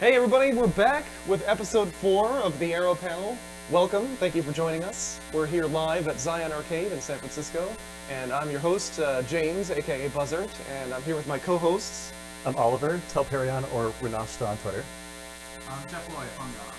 Hey everybody, we're back with episode 4 of the Arrow Panel. Welcome, thank you for joining us. We're here live at Zion Arcade in San Francisco, and I'm your host, James, aka Buzzard, and I'm here with my co-hosts. I'm Oliver, Telperion or Renashta on Twitter. I'm Jeff Lloyd, Fungar.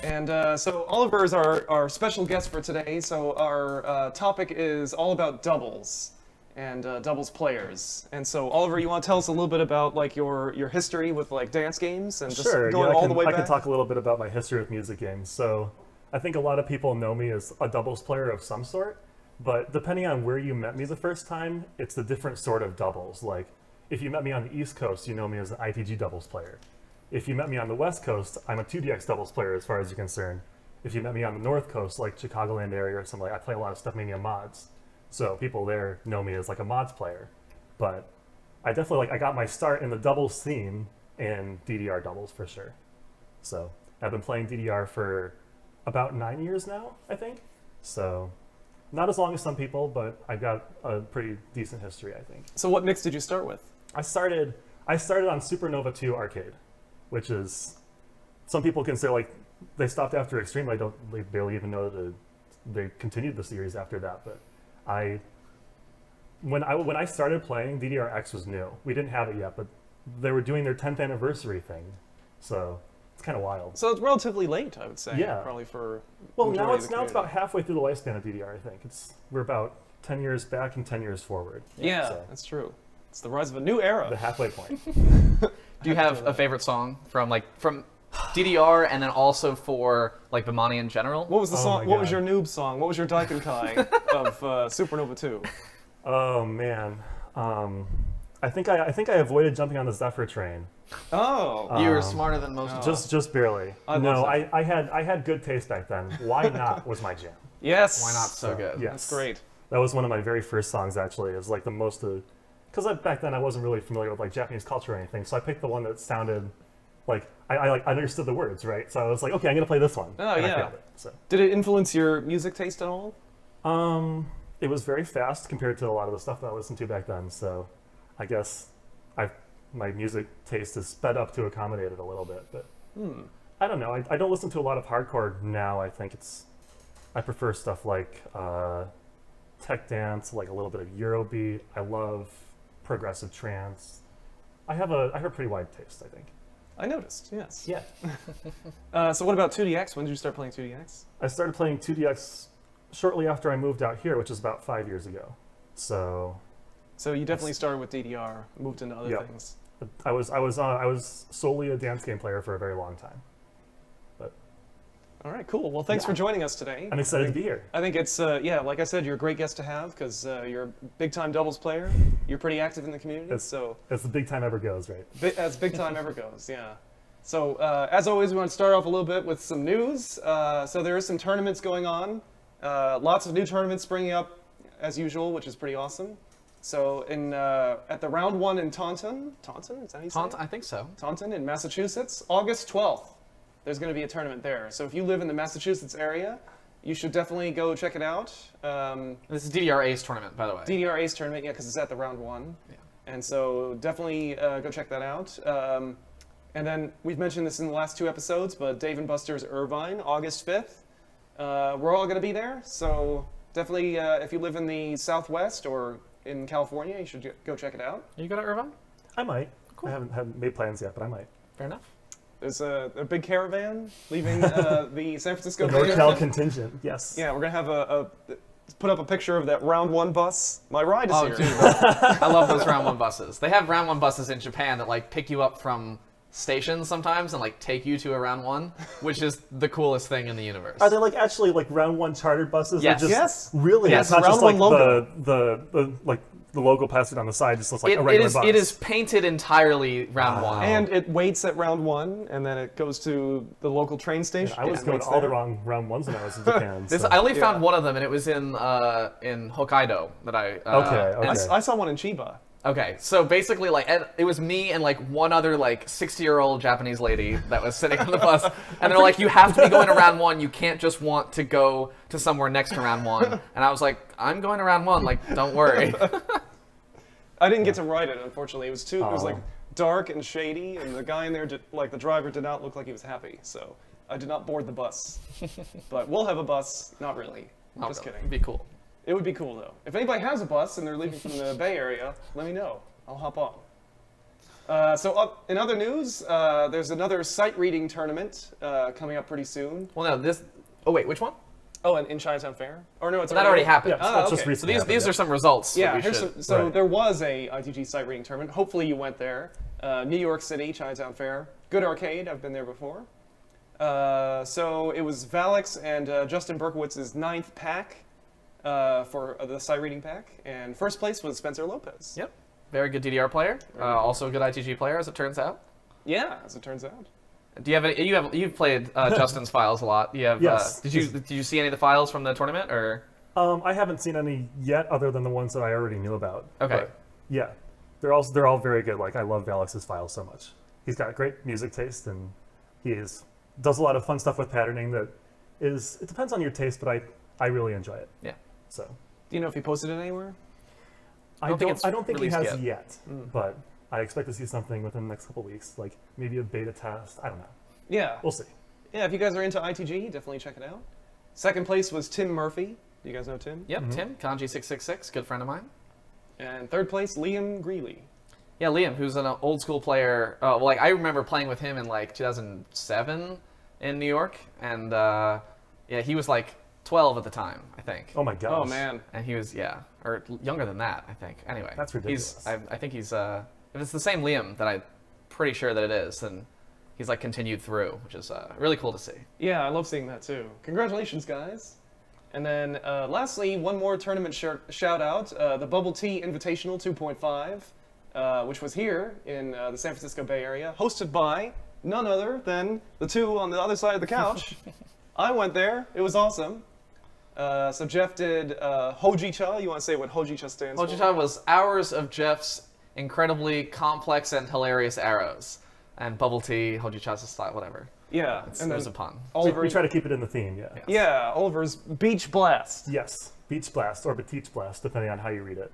And so Oliver is our special guest for today, so our topic is all about doubles and doubles players. And so Oliver, you want to tell us a little bit about like your history with like dance games and just going all the way back? I can talk a little bit about my history with music games. So I think a lot of people know me as a doubles player of some sort, but depending on where you met me the first time, it's a different sort of doubles. Like if you met me on the East Coast, you know me as an ITG doubles player. If you met me on the West Coast, I'm a 2DX doubles player as far as you're concerned. If you met me on the North Coast, like Chicagoland area or something, I play a lot of stuff Mania mods. So people there know me as like a mods player. But I definitely I got my start in the doubles scene in DDR doubles for sure. So I've been playing DDR for about 9 years now, I think. So not as long as some people, but I've got a pretty decent history, I think. So what mix did you start with? I started on Supernova 2 Arcade, which is, some people consider like, they stopped after Extreme. They barely even know that they continued the series after that. But when I started playing, DDRX was new. We didn't have it yet, but they were doing their 10th anniversary thing. So it's kind of wild. So it's relatively late, I would say. Yeah. Probably for Well, majority now of it's the about halfway through the lifespan of DDR, I think. We're about 10 years back and 10 years forward. Yeah, So that's true. It's the rise of a new era. the halfway point. Do you have a favorite song from DDR and then also for like Bimani in general? What was the Oh song? my What was God. your noob song? What was your Daikenkai of Supernova 2? Oh man, I think I avoided jumping on the Zephyr train. Oh, You were smarter than most. Just barely. I love No, that. I had good taste back then. Why Not was my jam. yes. Why not? So good. Yes. That's great. That was one of my very first songs actually. It was like the most, because back then I wasn't really familiar with like Japanese culture or anything, so I picked the one that sounded like I understood the words, right? So I was like, okay, I'm gonna play this one. Oh, and I yeah. nailed it. So Did it influence your music taste at all? it was very fast compared to a lot of the stuff that I listened to back then. So I guess my music taste is sped up to accommodate it a little bit, but I don't know. I don't listen to a lot of hardcore now. I think I prefer stuff like tech dance, like a little bit of Eurobeat. I love progressive trance. I have a pretty wide taste, I think. I noticed. Yes. Yeah. So what about 2DX? When did you start playing 2DX? I started playing 2DX shortly after I moved out here, which is about 5 years ago. So So you definitely started with DDR, moved into other Yep. things. I was solely a dance game player for a very long time. All right, cool. Well, thanks for joining us today. I'm excited to be here. I think it's, like I said, you're a great guest to have because you're a big-time doubles player. You're pretty active in the community, so As the big time ever goes, right? as big time ever goes, yeah. So as always, we want to start off a little bit with some news. So there are some tournaments going on. Lots of new tournaments springing up as usual, which is pretty awesome. So at the round 1 in Taunton, is that how you say it? I think so. Taunton in Massachusetts, August 12th. There's going to be a tournament there. So if you live in the Massachusetts area, you should definitely go check it out. This is DDR Ace tournament, by the way. DDR Ace tournament, yeah, because it's at the round 1. Yeah. And so definitely go check that out. And then we've mentioned this in the last 2 episodes, but Dave & Buster's Irvine, August 5th. We're all going to be there. So definitely, if you live in the Southwest or in California, you should go check it out. Are you good at Irvine? I might. Cool. I haven't made plans yet, but I might. Fair enough. There's a big caravan leaving the San Francisco The Bay Area. NorCal contingent, yes. Yeah, we're gonna have put up a picture of that round 1 bus. My ride is Oh, here. dude, I love those round 1 buses. They have round 1 buses in Japan that like pick you up from stations sometimes and like take you to a round 1, which is the coolest thing in the universe. Are they like actually like round 1 chartered buses? Yes. Or just Yes. Really? Yes, It's not round just like 1 logo. the logo plastered on the side just looks like a It regular is bus. it is painted entirely round 1. And it waits at round 1, and then it goes to the local train station. I was and going waits all the there. wrong round ones when I was in Japan. This so. I only found Yeah. one of them, and it was in Hokkaido that I. Okay. and- I saw one in Chiba. Okay, so basically, like, it was me and like one other like 60-year-old Japanese lady that was sitting on the bus, and they're like, "You have to be going to round 1. You can't just want to go to somewhere next to round 1." And I was like, "I'm going to round 1. Like, don't worry." I didn't get to ride it, unfortunately. It was like dark and shady, and the guy in there, the driver, did not look like he was happy. So I did not board the bus. But we'll have a bus. Not really. Not Just really. kidding. It'd be cool. It would be cool though. If anybody has a bus and they're leaving from the Bay Area, let me know. I'll hop on. In other news, there's another sight reading tournament coming up pretty soon. Well, no, this. Oh wait, which one? Oh, and in Chinatown Fair? Or no, it's That already happened. Yeah, so it's just okay. recently So happened, these yeah. are some results. that Yeah, we here's should- so Right. there was a ITG sight reading tournament. Hopefully you went there. New York City, Chinatown Fair. Good arcade. I've been there before. So it was Valix and Justin Berkowitz's 9th pack for the sight reading pack, and first place was Spencer Lopez. Yep. Very good DDR player. Also a good ITG player, as it turns out. Yeah, as it turns out. Do you have you've played Justin's files a lot? You have. Yes. Did you see any of the files from the tournament or? I haven't seen any yet, other than the ones that I already knew about. Okay. But, yeah, they're all very good. Like I love Valix's files so much. He's got great music taste, and does a lot of fun stuff with patterning. It depends on your taste, but I really enjoy it. Yeah. So Do you know if he posted it anywhere? I don't think it's don't think he released has yet. but I expect to see something within the next couple weeks, like maybe a beta test. I don't know. Yeah. We'll see. Yeah, if you guys are into ITG, definitely check it out. Second place was Tim Murphy. Do you guys know Tim? Yep. Tim Kanji666, good friend of mine. And third place, Liam Greeley. Yeah, Liam, who's an old school player. Like I remember playing with him in like 2007 in New York, and yeah, he was like 12 at the time, I think. Oh my gosh. Oh man. And he was or younger than that, I think. Anyway, That's ridiculous. I think he's if it's the same Liam that I'm pretty sure that it is, then he's like continued through, which is really cool to see. Yeah, I love seeing that too. Congratulations, guys. And then lastly, one more tournament shout out, the Bubble Tea Invitational 2.5, which was here in the San Francisco Bay Area, hosted by none other than the two on the other side of the couch. I went there. It was awesome. So Jeff did Hojicha. You want to say what Hojicha stands for? Hojicha was hours of Jeff's incredibly complex and hilarious arrows. And Bubble Tea, Hojicha's style, whatever. Yeah. It was a pun. Oliver, We try to keep it in the theme, yeah. Yeah. yeah, Oliver's Beach Blast. Yes, Beach Blast or Beach Blast, depending on how you read it.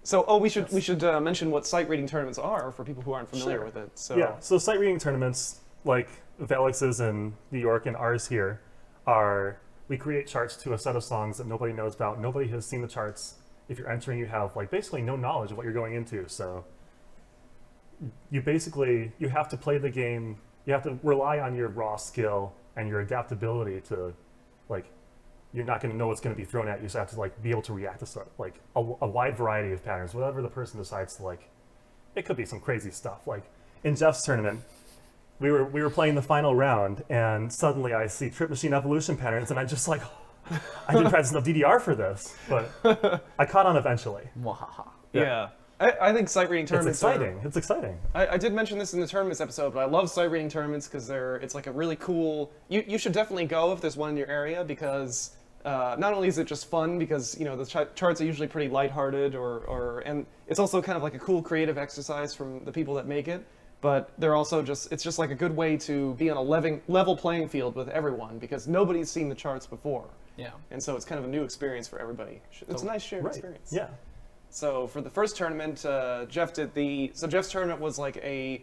So, we should mention what sight reading tournaments are for people who aren't familiar Sure. with it. So, Yeah, so sight reading tournaments like Valix's in New York and ours here we create charts to a set of songs that nobody knows about. Nobody has seen the charts. If you're entering, you have like basically no knowledge of what you're going into. So you have to play the game. You have to rely on your raw skill and your adaptability to, like, you're not going to know what's going to be thrown at you. So you have to like be able to react to stuff, like a wide variety of patterns, whatever the person decides to like. It could be some crazy stuff. Like in Jeff's tournament, we were playing the final round, and suddenly I see Trip Machine Evolution patterns, and I'm just like, I didn't practice enough DDR for this, but I caught on eventually. Mwahaha. yeah. I think sight reading It's tournaments exciting. It's exciting. I did mention this in the tournaments episode, but I love sight reading tournaments because it's like a really cool. You should definitely go if there's one in your area because not only is it just fun because the charts are usually pretty lighthearted and it's also kind of like a cool creative exercise from the people that make it. But they're also it's just like a good way to be on a level playing field with everyone because nobody's seen the charts before. Yeah. And so it's kind of a new experience for everybody. It's a nice shared Right. experience. Yeah. So for the first tournament, Jeff did Jeff's tournament was like I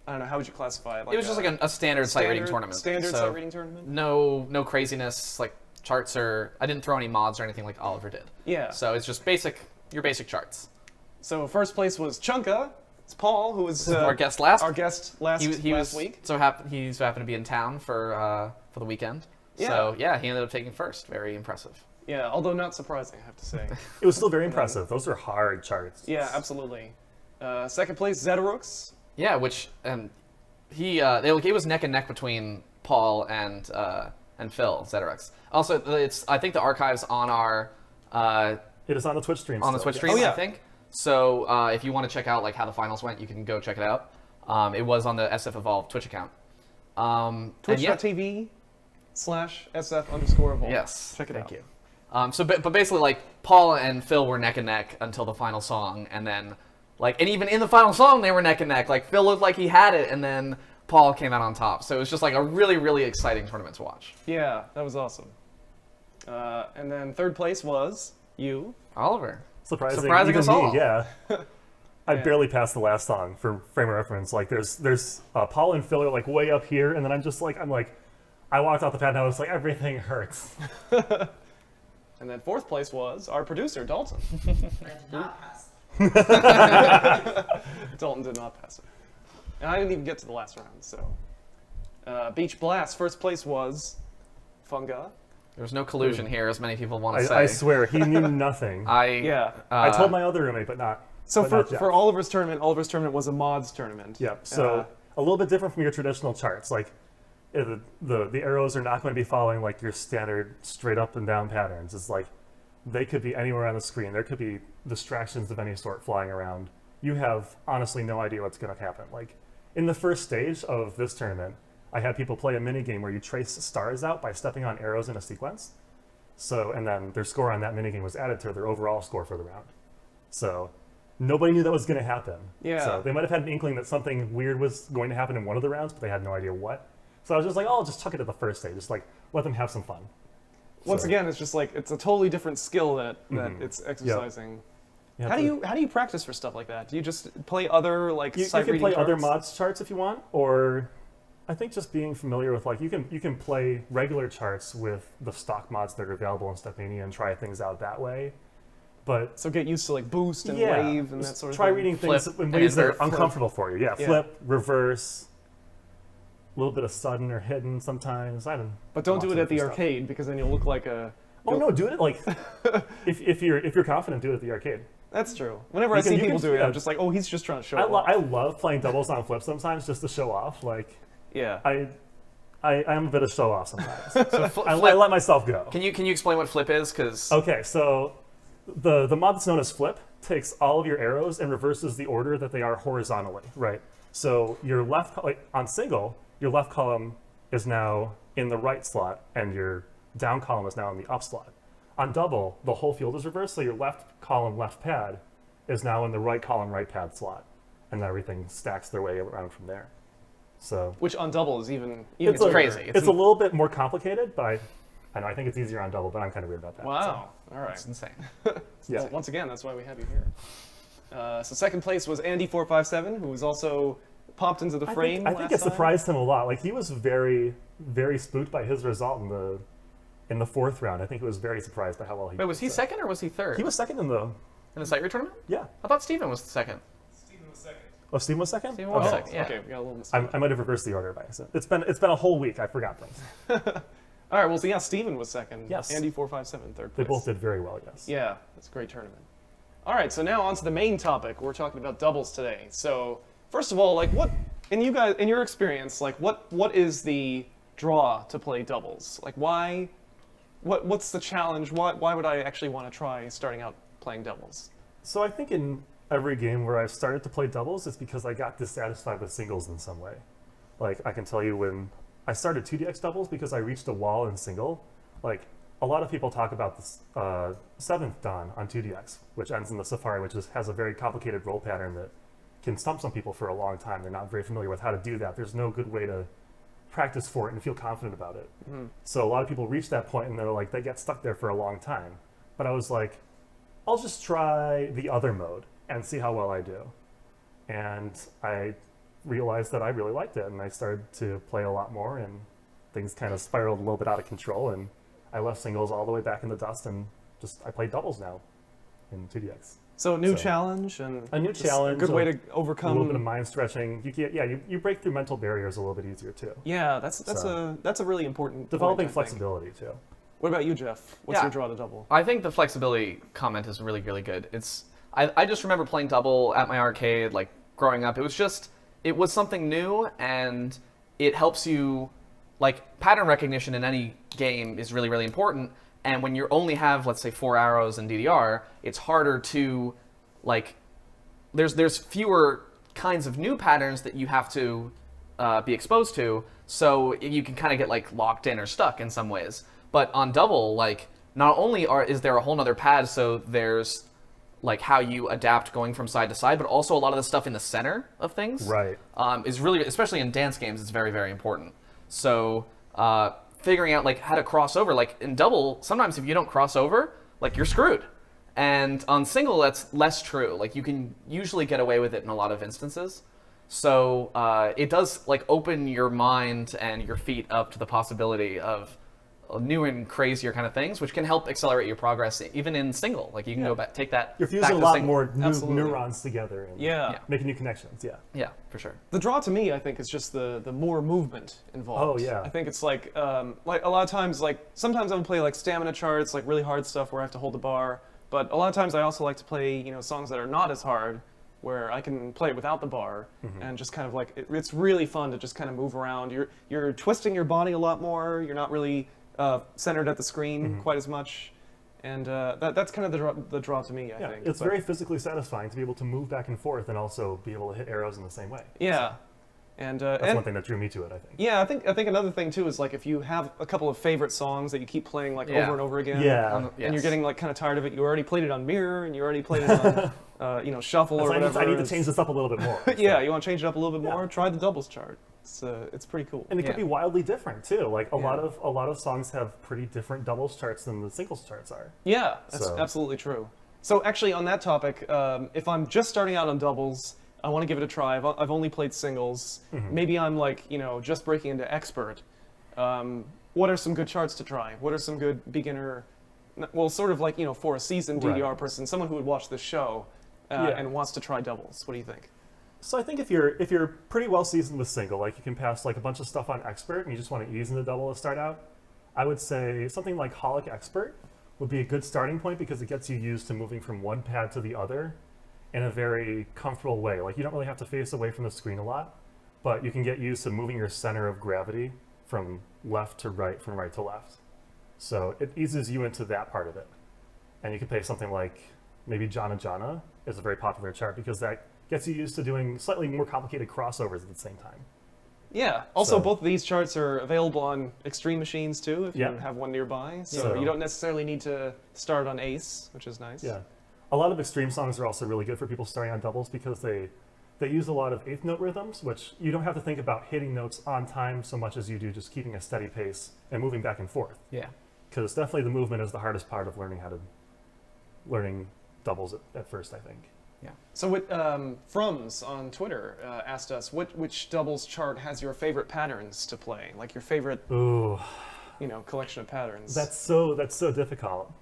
don't know, how would you classify it? Like It was just like a standard sight reading tournament. Standard So sight reading tournament? No craziness, like charts I didn't throw any mods or anything like Oliver did. Yeah. So it's just your basic charts. So first place was Chunka. It's Paul, who was Our guest last. our guest last week. So he happened to be in town for the weekend. Yeah. So yeah, he ended up taking first. Very impressive. Yeah, although not surprising, I have to say. It was still very impressive. Those are hard charts. Yeah, absolutely. Second place, Zetarux. Yeah, which it was neck and neck between Paul and Phil Zetarux. Also, I think the archive's on our It is on the Twitch stream. on the still, Twitch yes. stream, Oh, yeah. I think. So if you want to check out like how the finals went, you can go check it out. It was on the SF Evolve Twitch account. And yeah, Twitch.tv/SF_Evolve. yes, Check it thank out. you. But basically, like Paul and Phil were neck and neck until the final song, and then and even in the final song they were neck and neck. Like Phil looked like he had it, and then Paul came out on top. So it was just like a really, really exciting tournament to watch. Yeah, that was awesome. And then third place was you. Oliver. Surprising Surprising even us me, all. yeah. I Yeah. barely passed the last song for frame of reference. Like there's Paul and Phil are like way up here, and then I'm like, I walked off the pad and I was like, everything hurts. And then fourth place was our producer, Dalton. I did not pass. Dalton did not pass it. And I didn't even get to the last round, so. Beach Blast, first place was Funga. There's no collusion here, as many people want to say. I swear, he knew nothing. Yeah. I told my other roommate, but not. So but for, not Jeff. for Oliver's tournament was a mods tournament. Yeah, so a little bit different from your traditional charts. Like the arrows are not going to be following like your standard straight up and down patterns. It's like they could be anywhere on the screen. There could be distractions of any sort flying around. You have honestly no idea what's going to happen. Like in the first stage of this tournament, I had people play a mini game where you trace stars out by stepping on arrows in a sequence. So, and then their score on that mini game was added to their overall score for the round. So nobody knew that was going to happen. Yeah. So they might have had an inkling that something weird was going to happen in one of the rounds, but they had no idea what. So I was just like, oh, I'll just chuck it at the first stage. Just like let them have some fun. Once So- again, it's just like it's a totally different skill that it's exercising. You have How to- do you practice for stuff like that? Do you just play other like you sight can reading play other charts? mods charts if you want, or I think just being familiar with like you can play regular charts with the stock mods that are available in Stepmania and try things out that way. But So get used to like boost and yeah, wave and just that sort of try thing. reading things Flip in and ways that invert. are uncomfortable for you. Yeah, Yeah. flip, reverse, a little bit of sudden or hidden sometimes. I don't. But don't do lots it of at the different stuff. arcade because then you'll look like a. Oh no, do it like if you're confident, do it at the arcade. That's true. Whenever I You can- see you people can- do it, yeah. I'm just like, oh, he's just trying to show I, off. I love playing doubles on flip sometimes just to show off. Like Yeah. I'm a bit of show off sometimes. So I let myself go. Can you explain what flip is? Because Okay, so the mod that's known as flip takes all of your arrows and reverses the order that they are horizontally, right? So your left, like on single, your left column is now in the right slot and your down column is now in the up slot. On double, the whole field is reversed, so your left column, left pad is now in the right column, right pad slot. And then everything stacks their way around from there. So Which on double is even It's weirder. crazy. it's a little bit more complicated, but I think it's easier on double, but I'm kind of weird about that. Wow. All right. it's insane. Yeah. Well, once again, that's why we have you here. So second place was Andy457, who was also popped into the frame. I think it last time. surprised him a lot. Like he was very, very spooked by his result in the fourth round. I think he was very surprised by how well he. Wait, was he did. second or was he third? He was second in the. in the sight read tournament? Yeah. I thought Steven was second. Oh, Steven was second. Steven was Okay. second. Yeah. Okay, we got a little mistake. I might have reversed the order by accident. It's been a whole week. I forgot things. All right, well, so yeah, Steven was second. Yes. Andy457, third They place. both did very well. Yes. Yeah, that's a great tournament. All right, so now on to the main topic. We're talking about doubles today. So first of all, like what in your experience, like what is the draw to play doubles? Like why? What's the challenge? Why would I actually want to try starting out playing doubles? So I think in every game where I've started to play doubles, it's because I got dissatisfied with singles in some way. Like I can tell you when I started 2DX doubles because I reached a wall in single. Like a lot of people talk about this seventh Dawn on 2DX, which ends in the Safari, which has a very complicated roll pattern that can stump some people for a long time. They're not very familiar with how to do that. There's no good way to practice for it and feel confident about it. So a lot of people reach that point and they're like, they get stuck there for a long time. But I was like, I'll just try the other mode and see how well I do. And I realized that I really liked it, and I started to play a lot more, and things kind of spiraled a little bit out of control, and I left singles all the way back in the dust, and I play doubles now in 2DX. So a new So, challenge and a new just challenge, a good way to a little bit of overcome. mind stretching. You break through mental barriers a little bit easier too. Yeah, that's So, a really important Developing point, I think. flexibility too. What about you, Jeff? What's Yeah. your draw to double? I think the flexibility comment is really, really good. I just remember playing double at my arcade, like growing up. It was something new, and it helps you, like pattern recognition in any game is really, really important. And when you only have, let's say, 4 arrows in DDR, it's harder to, like, there's fewer kinds of new patterns that you have to be exposed to, so you can kind of get like locked in or stuck in some ways. But on double, like, not only is there a whole nother pad, so there's like how you adapt going from side to side, but also a lot of the stuff in the center of things Right. is really, especially in dance games, it's very, very important. So figuring out like how to cross over, like in double, sometimes if you don't cross over, like you're screwed. And on single, that's less true. Like you can usually get away with it in a lot of instances. So it does like open your mind and your feet up to the possibility of new and crazier kind of things, which can help accelerate your progress even in single. Like you can go back, take that. You're back fusing a to lot single. more Absolutely. neurons together and Yeah. making new connections. Yeah. Yeah, for sure. The draw to me, I think, is just the more movement involved. Oh, yeah. I think it's like a lot of times, like sometimes I would play like stamina charts, like really hard stuff where I have to hold the bar. But a lot of times I also like to play, songs that are not as hard, where I can play it without the bar, and just kind of like it's really fun to just kind of move around. You're twisting your body a lot more. You're not really centered at the screen quite as much, and that's kind of the draw to me. I think It's very physically satisfying to be able to move back and forth and also be able to hit arrows in the same way. Yeah, and That's one thing that drew me to it, I think. yeah, I think another thing too is like if you have a couple of favorite songs that you keep playing like Yeah. over and over again, Yeah. and you're getting like kind of tired of it. You already played it on mirror, and you already played it on shuffle or So whatever. I need to change this up a little bit more. Yeah, you want to change it up a little bit more? Try the doubles chart. It's pretty cool. And it could Yeah. be wildly different too. Like a Yeah. lot of songs have pretty different doubles charts than the singles charts are. Yeah, that's So- absolutely true. So actually, on that topic, if I'm just starting out on doubles, I want to give it a try. I've only played singles. Maybe I'm like just breaking into expert. What are some good charts to try? What are some good beginner? Well, sort of like for a seasoned DDR Right. person, someone who would watch this show Yeah. and wants to try doubles. What do you think? So I think if you're pretty well seasoned with single, like you can pass like a bunch of stuff on expert and you just want to ease into double to start out, I would say something like Holic Expert would be a good starting point because it gets you used to moving from one pad to the other in a very comfortable way. Like you don't really have to face away from the screen a lot, but you can get used to moving your center of gravity from left to right, from right to left. So it eases you into that part of it. And you can play something like maybe Jana Jana is a very popular chart because that gets you used to doing slightly more complicated crossovers at the same time. Yeah. Also, So- both of these charts are available on Extreme machines too, if Yeah. you have one nearby. So So- you don't necessarily need to start on Ace, which is nice. Yeah. A lot of extreme songs are also really good for people starting on doubles because they use a lot of eighth note rhythms, which you don't have to think about hitting notes on time so much as you do just keeping a steady pace and moving back and forth. Yeah. Because definitely the movement is the hardest part of learning doubles at first, I think. So what Frums on Twitter asked us, which doubles chart has your favorite patterns to play? Like your favorite, Ooh, collection of patterns. that's so difficult.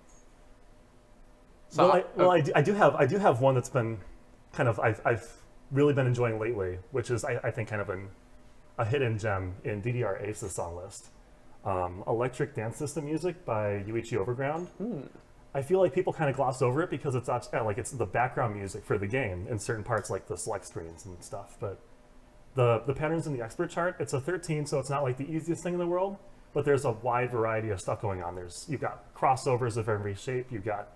So I do have one that's been kind of I've really been enjoying lately, which is I think kind of a hidden gem in DDR Ace's song list. Electric Dance System Music by Yuichi Overground. I feel like people kind of gloss over it because it's the background music for the game in certain parts like the select screens and stuff. But the patterns in the expert chart, it's a 13, so it's not like the easiest thing in the world, but there's a wide variety of stuff going on. You've got crossovers of every shape, you've got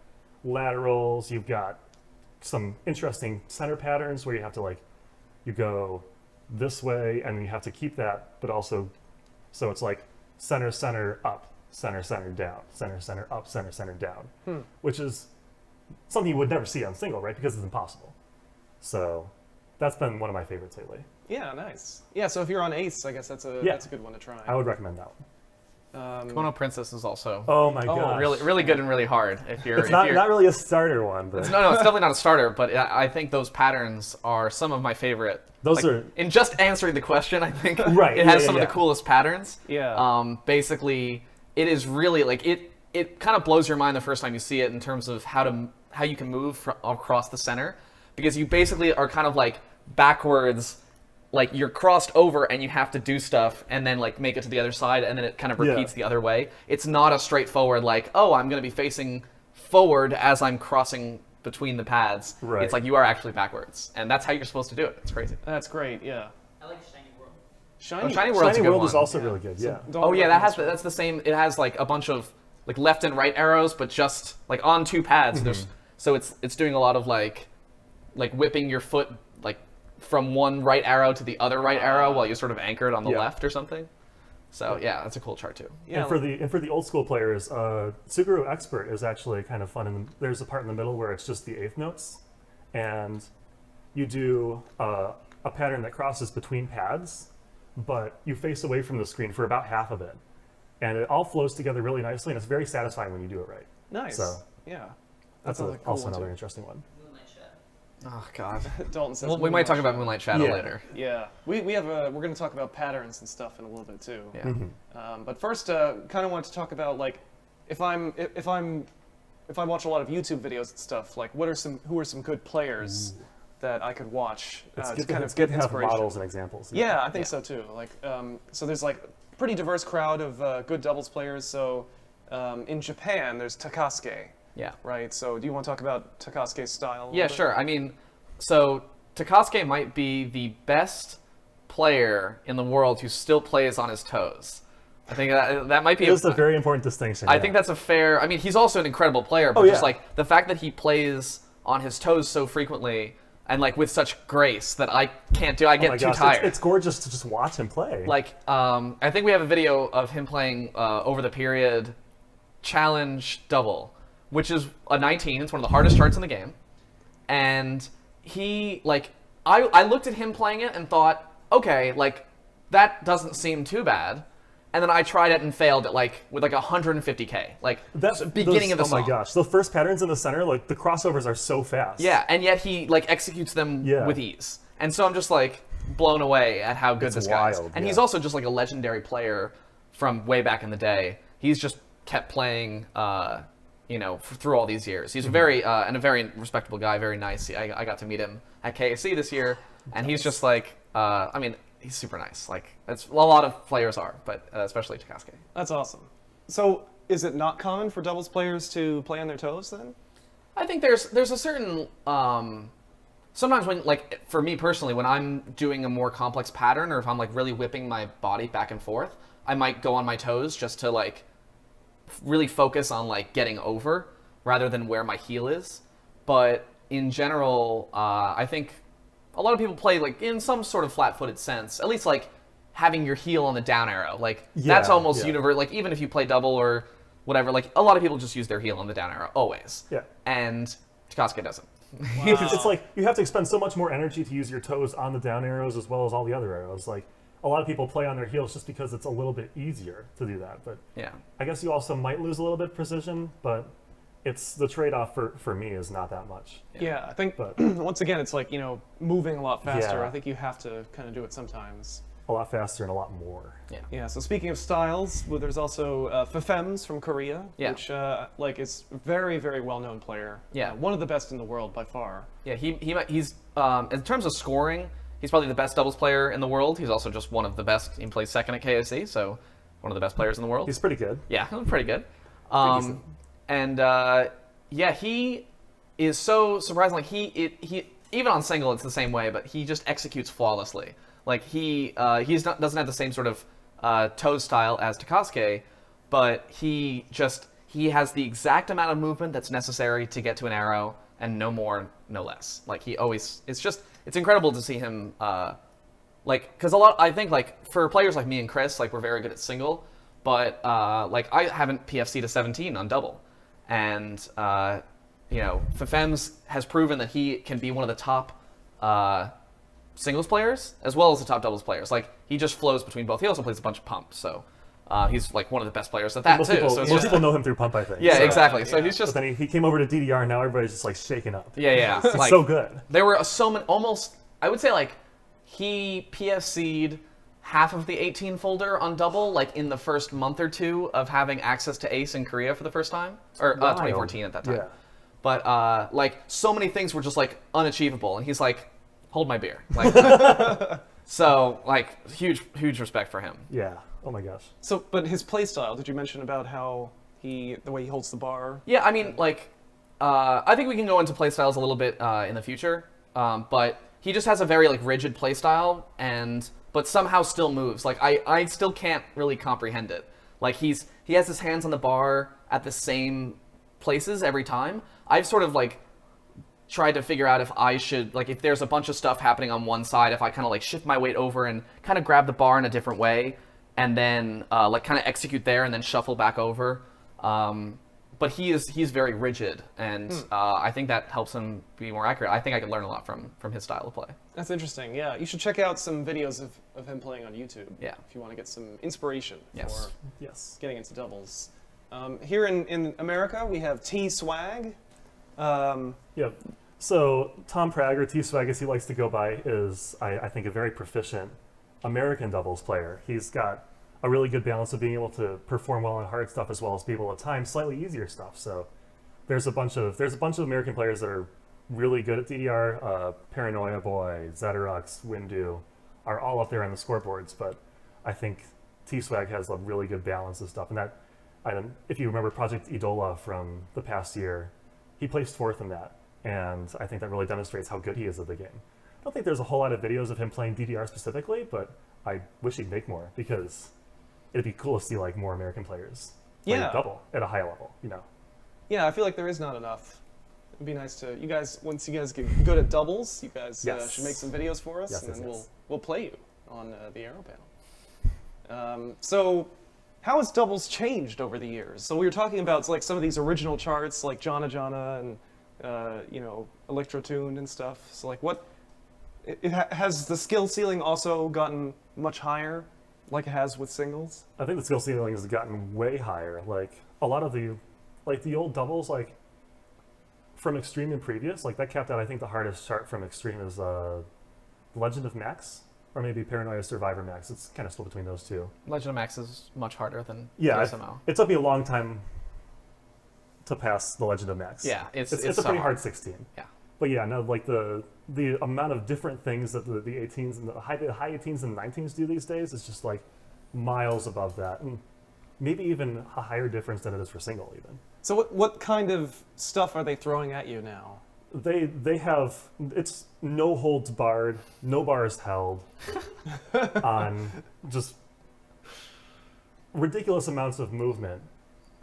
laterals, you've got some interesting center patterns where you have to you go this way and you have to keep that, but also, so it's like center, center, up, center, center, down, center, center, up, center, center, down, which is something you would never see on single, right? Because it's impossible. So that's been one of my favorites lately. Yeah, nice. Yeah, so if you're on Ace, I guess that's a good one to try. I would recommend that one. Kono Princess is also Oh my god. really good and really hard. If you're, It's not really a starter one, but no, it's definitely not a starter. But I think those patterns are some of my favorite. Those are in just answering the question. I think Right, it has yeah, some of yeah. the coolest patterns. Yeah. Basically, it is really it kind of blows your mind the first time you see it in terms of how you can move across the center, because you basically are kind of like backwards. Like you're crossed over and you have to do stuff and then make it to the other side and then it kind of repeats the other way. It's not a straightforward I'm going to be facing forward as I'm crossing between the pads. Right. It's like you are actually backwards, and that's how you're supposed to do it. It's crazy. That's great, yeah. I like Shiny World. Shiny, Shiny World's a Shiny good World one. is also really good, yeah. Oh yeah, that's the same. It has a bunch of left and right arrows, but just on two pads. So it's doing a lot of whipping your foot from one right arrow to the other right arrow while you're sort of anchored on the Yeah. left or something. So yeah, that's a cool chart too. Yeah, And for the old school players, Suguru Expert is actually kind of fun. And there's a part in the middle where it's just the eighth notes, and you do a pattern that crosses between pads, but you face away from the screen for about half of it, and it all flows together really nicely, and it's very satisfying when you do it right. nice. So Yeah. That's sounds like a cool also one, another too. interesting one. Moonlight Shadow. Oh God. Dalton says Well, we might talk Moonlight about Moonlight Shadow Yeah. later. Yeah, we have a, we're going to talk about patterns and stuff in a little bit too. Yeah. But first, kind of want to talk about like, if I watch a lot of YouTube videos and stuff, like who are some good players that I could watch It's to good, kind it's of good get to have inspiration. models and examples. Yeah, I think Yeah. so too. Like, so there's like a pretty diverse crowd of good doubles players. So in Japan, there's Takasuke, Yeah. right? So do you want to talk about Takasuke's style? a little Yeah, bit? sure. I mean, so Takasuke might be the best player in the world who still plays on his toes. I think that might be. It is a very important distinction. I yeah. think that's a fair. I mean, he's also an incredible player, but Oh, just yeah. like the fact that he plays on his toes so frequently and like with such grace that I can't do. I Oh get my too gosh, tired. It's gorgeous to just watch him play. Like, I think we have a video of him playing over the period challenge double, which is a 19. It's one of the hardest charts in the game, and he like I looked at him playing it and thought, okay, like that doesn't seem too bad. And then I tried it and failed at like with like 150k, like That's beginning of the Oh my song. gosh, the first patterns in the center, like the crossovers are so fast. Yeah, and yet he like executes them Yeah. with ease. And so I'm just like blown away at how good It's this guy is. wild, And yeah. he's also just like a legendary player from way back in the day. He's just kept playing, through all these years. He's a very and a very respectable guy, very nice. I got to meet him at KSC this year, and he's just like, he's super nice. Like that's a lot of players are, but especially Takasuke. That's awesome. So is it not common for doubles players to play on their toes then? I think there's a certain sometimes when like for me personally when I'm doing a more complex pattern or if I'm like really whipping my body back and forth, I might go on my toes just to like really focus on like getting over rather than where my heel is. But in general, I think a lot of people play like in some sort of flat-footed sense, at least like having your heel on the down arrow. Like that's Yeah, almost yeah. universal. Like even if you play double or whatever, like a lot of people just use their heel on the down arrow always. Yeah. And Takasuke doesn't. It's like you have to expend so much more energy to use your toes on the down arrows as well as all the other arrows. Like a lot of people play on their heels just because it's a little bit easier to do that. But Yeah. I guess you also might lose a little bit of precision, but it's the trade-off for me is not that much. Yeah, I think But- once again, it's like, moving a lot faster. Yeah. I think you have to kind of do it sometimes. A lot faster and a lot more. Yeah. Yeah, so speaking of styles, well, there's also Fefems from Korea, Yeah. which is a very, very well-known player. Yeah. One of the best in the world by far. Yeah, he's in terms of scoring, he's probably the best doubles player in the world. He's also just one of the best. He plays second at KSC, so one of the best players in the world. He's pretty good. Yeah, pretty good. decent. And yeah, he is so surprising. Like he even on single, it's the same way, but he just executes flawlessly. Like doesn't have the same sort of toe style as Takasuke, but he has the exact amount of movement that's necessary to get to an arrow, and no more, no less. Like it's incredible to see him. Because I think like for players like me and Chris, like we're very good at single, but like I haven't PFC'd a 17 on double, and Fefems has proven that he can be one of the top singles players as well as the top doubles players. Like he just flows between both. He also plays a bunch of pumps, so he's like one of the best players at that Most too. people, So it's most just- people know him through Pump, I think. yeah, so. exactly. So yeah. he's just But then he came over to DDR, and now everybody's just like shaking up. yeah. He's Like, so good. there were so many, almost, I would say like he PFC'd half of the 18 folder on double, like in the first month or two of having access to Ace in Korea for the first time, or Wild. 2014 at that time. Yeah. But like so many things were just like unachievable, and he's like, hold my beer. Like, so like huge respect for him. Yeah. Oh my gosh. So, but his play style, did you mention about how the way he holds the bar? Yeah, I mean, like, I think we can go into playstyles a little bit in the future, but he just has a very like rigid playstyle, but somehow still moves. Like, I still can't really comprehend it. Like, he has his hands on the bar at the same places every time. I've sort of like tried to figure out if I should, like, if there's a bunch of stuff happening on one side, if I kind of like shift my weight over and kind of grab the bar in a different way, and then like kind of execute there and then shuffle back over. But he's very rigid, and I think that helps him be more accurate. I think I could learn a lot from his style of play. That's interesting. Yeah, you should check out some videos of him playing on YouTube. Yeah. If you want to get some inspiration Yes. for Yes. getting into doubles. Here in America, we have T Swag. Yeah. So Tom Prag, or T-Swag as he likes to go by, is, I think, a very proficient American doubles player. He's got a really good balance of being able to perform well on hard stuff as well as be able to at times slightly easier stuff. So there's a bunch of American players that are really good at DDR. Paranoia Boy, Zetarux, Windu are all up there on the scoreboards, but I think T-Swag has a really good balance of stuff. And that, if you remember Project Idola from the past year, he placed fourth in that. And I think that really demonstrates how good he is at the game. I don't think there's a whole lot of videos of him playing DDR specifically, but I wish he'd make more because it'd be cool to see like more American players play double at a high level, you know. Yeah, I feel like there is not enough. It'd be nice to, you guys, once you guys get good at doubles, you guys should make some videos for us, and then we'll play you on the Aero panel. So, how has doubles changed over the years? So we were talking about like some of these original charts, like Jana Jana and Electrotuned and stuff. So like, has the skill ceiling also gotten much higher, like it has with singles? I think the skill ceiling has gotten way higher. Like a lot of the old doubles, like from Extreme and previous, like that capped out. I think the hardest chart from Extreme is Legend of Max, or maybe Paranoia Survivor Max. It's kind of split between those two. Legend of Max is much harder than yeah. PSMO. It took me a long time to pass the Legend of Max. Yeah, it's a so pretty hard hard. 16. Yeah. But yeah, no, like the amount of different things that the 18s and the high 18s and 19s do these days is just like miles above that, and maybe even a higher difference than it is for single even. So what kind of stuff are they throwing at you now? They have, it's no holds barred, no bars held on just ridiculous amounts of movement,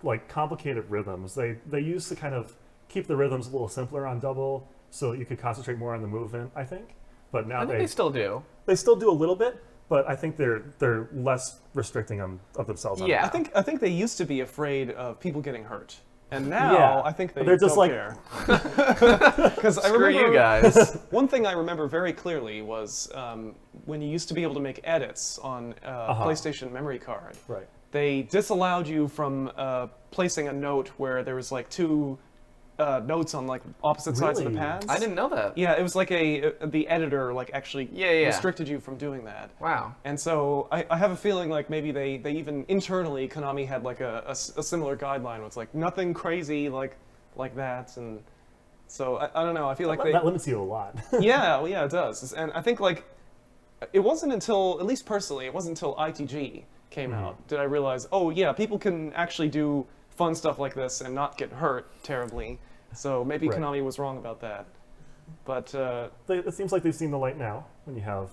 like complicated rhythms. They used to kind of keep the rhythms a little simpler on double so that you could concentrate more on the movement, I think. But now I think they still do. They still do a little bit, but I think they're less restricting of themselves. On Yeah. I think they used to be afraid of people getting hurt. And now I think they're just don't like care. Because I Screw remember you guys. one thing I remember very clearly was when you used to be able to make edits on a PlayStation memory card. Right. They disallowed you from placing a note where there was like two notes on like opposite sides of the Really? pads. I didn't know that. Yeah, it was like the editor like actually restricted you from doing that. Wow. And so I have a feeling like maybe they even internally Konami had like a similar guideline where it's like nothing crazy like that, and so I don't know, I feel like that limits you a lot. yeah, well, yeah, it does. And I think like it wasn't until, at least personally, it wasn't until ITG came out did I realize, oh yeah, people can actually do fun stuff like this and not get hurt terribly. So maybe Konami was wrong about that. But It seems like they've seen the light now. When you have,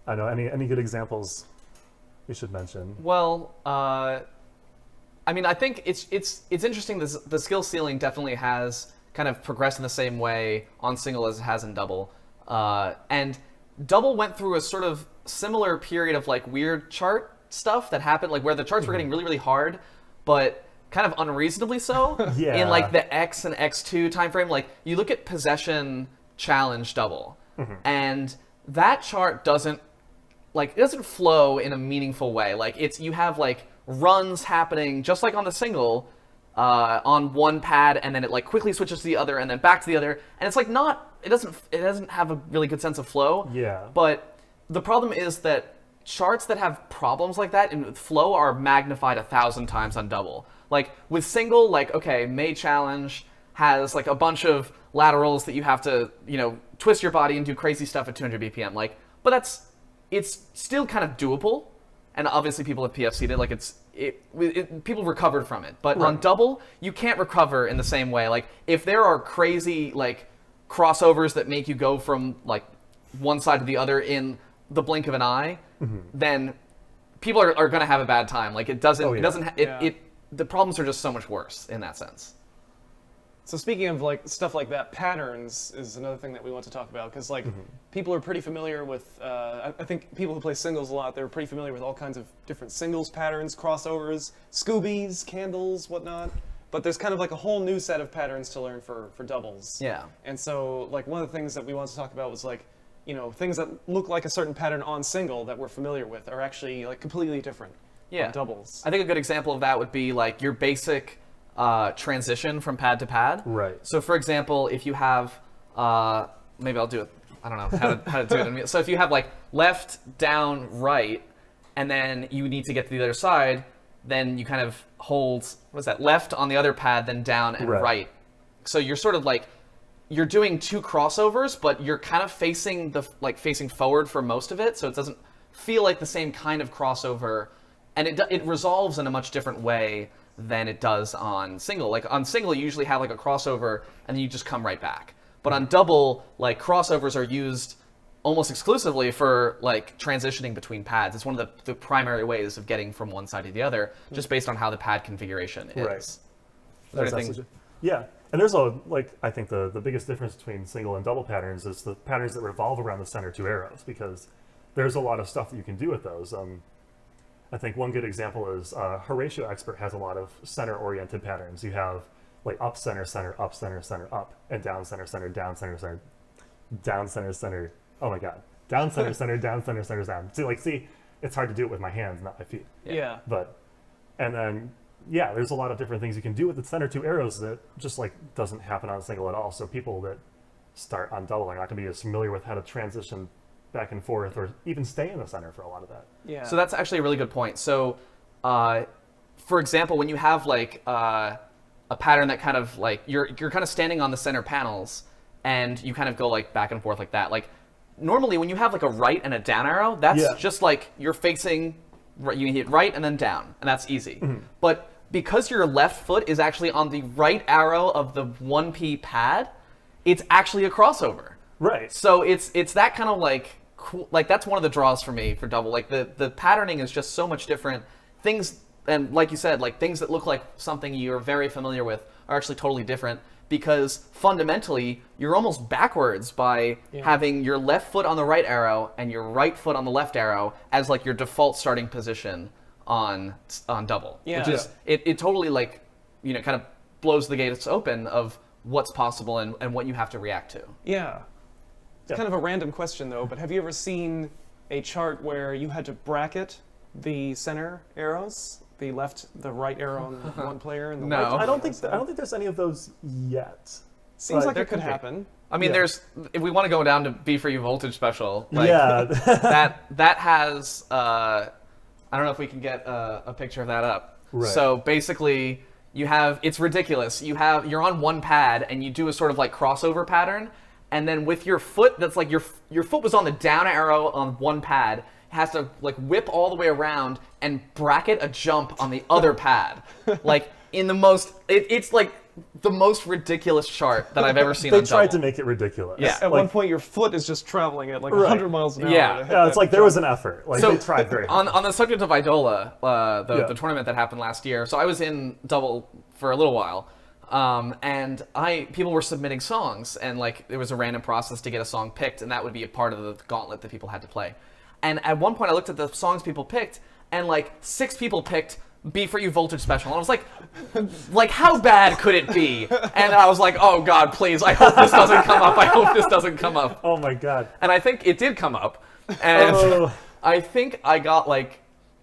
I don't know, any good examples you should mention? Well, I mean, I think it's interesting. The skill ceiling definitely has kind of progressed in the same way on single as it has in double. And double went through a sort of similar period of like weird chart stuff that happened, like where the charts were getting really, really hard, but kind of unreasonably so. Yeah. In like the X and X2 time frame. Like you look at possession challenge double, and that chart doesn't flow in a meaningful way. Like you have like runs happening just like on the single on one pad, and then it like quickly switches to the other and then back to the other, and it's like it doesn't have a really good sense of flow. Yeah. But the problem is that charts that have problems like that in flow are magnified 1,000 times on double. Like with single, like okay, May Challenge has like a bunch of laterals that you have to, twist your body and do crazy stuff at 200 BPM. Like, but it's still kind of doable, and obviously people have PFC'd it. Like people recovered from it. But on double, you can't recover in the same way. Like if there are crazy like crossovers that make you go from like one side to the other in the blink of an eye, then people are going to have a bad time. Like it doesn't. The problems are just so much worse in that sense. So speaking of like stuff like that, patterns is another thing that we want to talk about, because like people are pretty familiar with. I think people who play singles a lot, they're pretty familiar with all kinds of different singles patterns, crossovers, Scoobies, candles, whatnot. But there's kind of like a whole new set of patterns to learn for doubles. Yeah. And so like one of the things that we wanted to talk about was like, things that look like a certain pattern on single that we're familiar with are actually like completely different on doubles. I think a good example of that would be like your basic transition from pad to pad. Right. So for example, if you have, maybe I'll do it, I don't know how to do it. So if you have like left, down, right, and then you need to get to the other side, then you kind of hold, what is that, left on the other pad, then down and right. So you're sort of like, you're doing two crossovers, but you're kind of facing facing forward for most of it, so it doesn't feel like the same kind of crossover, and it resolves in a much different way than it does on single. Like on single, you usually have like a crossover, and then you just come right back. But on double, like crossovers are used almost exclusively for like transitioning between pads. It's one of the primary ways of getting from one side to the other, just based on how the pad configuration is. Right. Is there anything- Yeah, and there's I think the biggest difference between single and double patterns is the patterns that revolve around the center two arrows, because there's a lot of stuff that you can do with those. I think one good example is Horatio Expert has a lot of center-oriented patterns. You have like up, center, center, up, center, center, up, and down, center, center, down, center, center, down, center, center. Oh my God, down, center, center, down, center, center, down. See, it's hard to do it with my hands, not my feet. Yeah. And then, yeah, there's a lot of different things you can do with the center two arrows that just like doesn't happen on single at all. So people that start on double are not going to be as familiar with how to transition back and forth or even stay in the center for a lot of that. Yeah. So that's actually a really good point. So, for example, when you have like a pattern that kind of like you're kind of standing on the center panels and you kind of go like back and forth like that. Like normally when you have like a right and a down arrow, that's just like you're facing. You hit right and then down, and that's easy. But because your left foot is actually on the right arrow of the 1P pad, it's actually a crossover. Right. So it's that kind of like cool. Like that's one of the draws for me for double. Like the patterning is just so much different. Things, and like you said, like things that look like something you're very familiar with are actually totally different, because fundamentally you're almost backwards by having your left foot on the right arrow and your right foot on the left arrow as like your default starting position on double. Yeah. Which is it totally like, you know, kind of blows the gates open of what's possible and what you have to react to. Yeah. It's kind of a random question though, but have you ever seen a chart where you had to bracket the center arrows? The left, the right arrow on one player, and the No. right. I don't think there's any of those yet. Seems but like there it could could be. happen. I mean, Yeah. if we want to go down to B for You Voltage Special, like, Yeah. that has, I don't know if we can get a picture of that up. Right. So basically, it's ridiculous. You're on one pad and you do a sort of like crossover pattern, and then with your foot, that's like your foot was on the down arrow on one pad, has to like whip all the way around and bracket a jump on the other pad. Like in the most, it's like the most ridiculous chart that I've ever seen They on tried double. to make it ridiculous. Yeah. At one point, your foot is just traveling at like Right. 100 miles an hour. Yeah. to hit Yeah, it's that like there jump. was an effort. Like So, they tried very hard. On the subject of Idola, the tournament that happened last year, so I was in double for a little while, and people were submitting songs, and like there was a random process to get a song picked, and that would be a part of the gauntlet that people had to play. And at one point, I looked at the songs people picked, and like 6 people picked "Be For You Voltage Special," and I was like, how bad could it be? And I was like, oh God, please, I hope this doesn't come up. I hope this doesn't come up. Oh my God. And I think it did come up, and Oh. I think I got like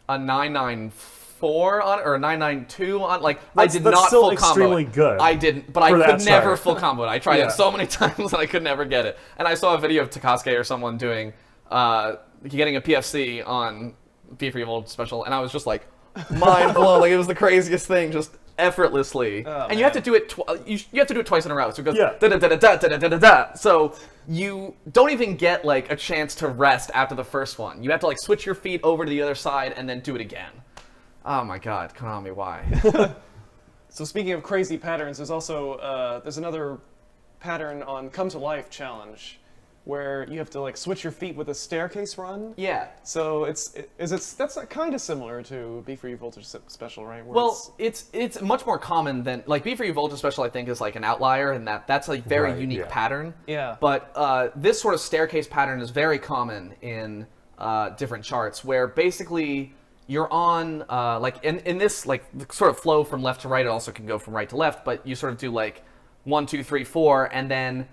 a 994 on it, or a 992 on. Like I did That's not still full combo. extremely good I didn't, but I for that could never chart. full combo it. I tried Yeah. it so many times and I could never get it. And I saw a video of Takasuke or someone doing getting a PFC on Be For You Voltage Special, and I was just like mind blown. Like it was the craziest thing, just effortlessly. Oh, and you have to do it. You have to do it twice in a row. So it goes Yeah. da da da da da da da da da. So you don't even get like a chance to rest after the first one. You have to like switch your feet over to the other side and then do it again. Oh my God, Konami, why? So speaking of crazy patterns, there's also there's another pattern on Come to Life challenge, where you have to like switch your feet with a staircase run. Yeah. So that's kind of similar to Be For You Voltage Special, right? Where Well, it's much more common than like Be For You Voltage Special. I think is like an outlier, and that's a very Right, unique yeah. pattern. Yeah. But this sort of staircase pattern is very common in different charts, where basically you're on like in this like the sort of flow from left to right. It also can go from right to left, but you sort of do like 1, 2, 3, 4, and then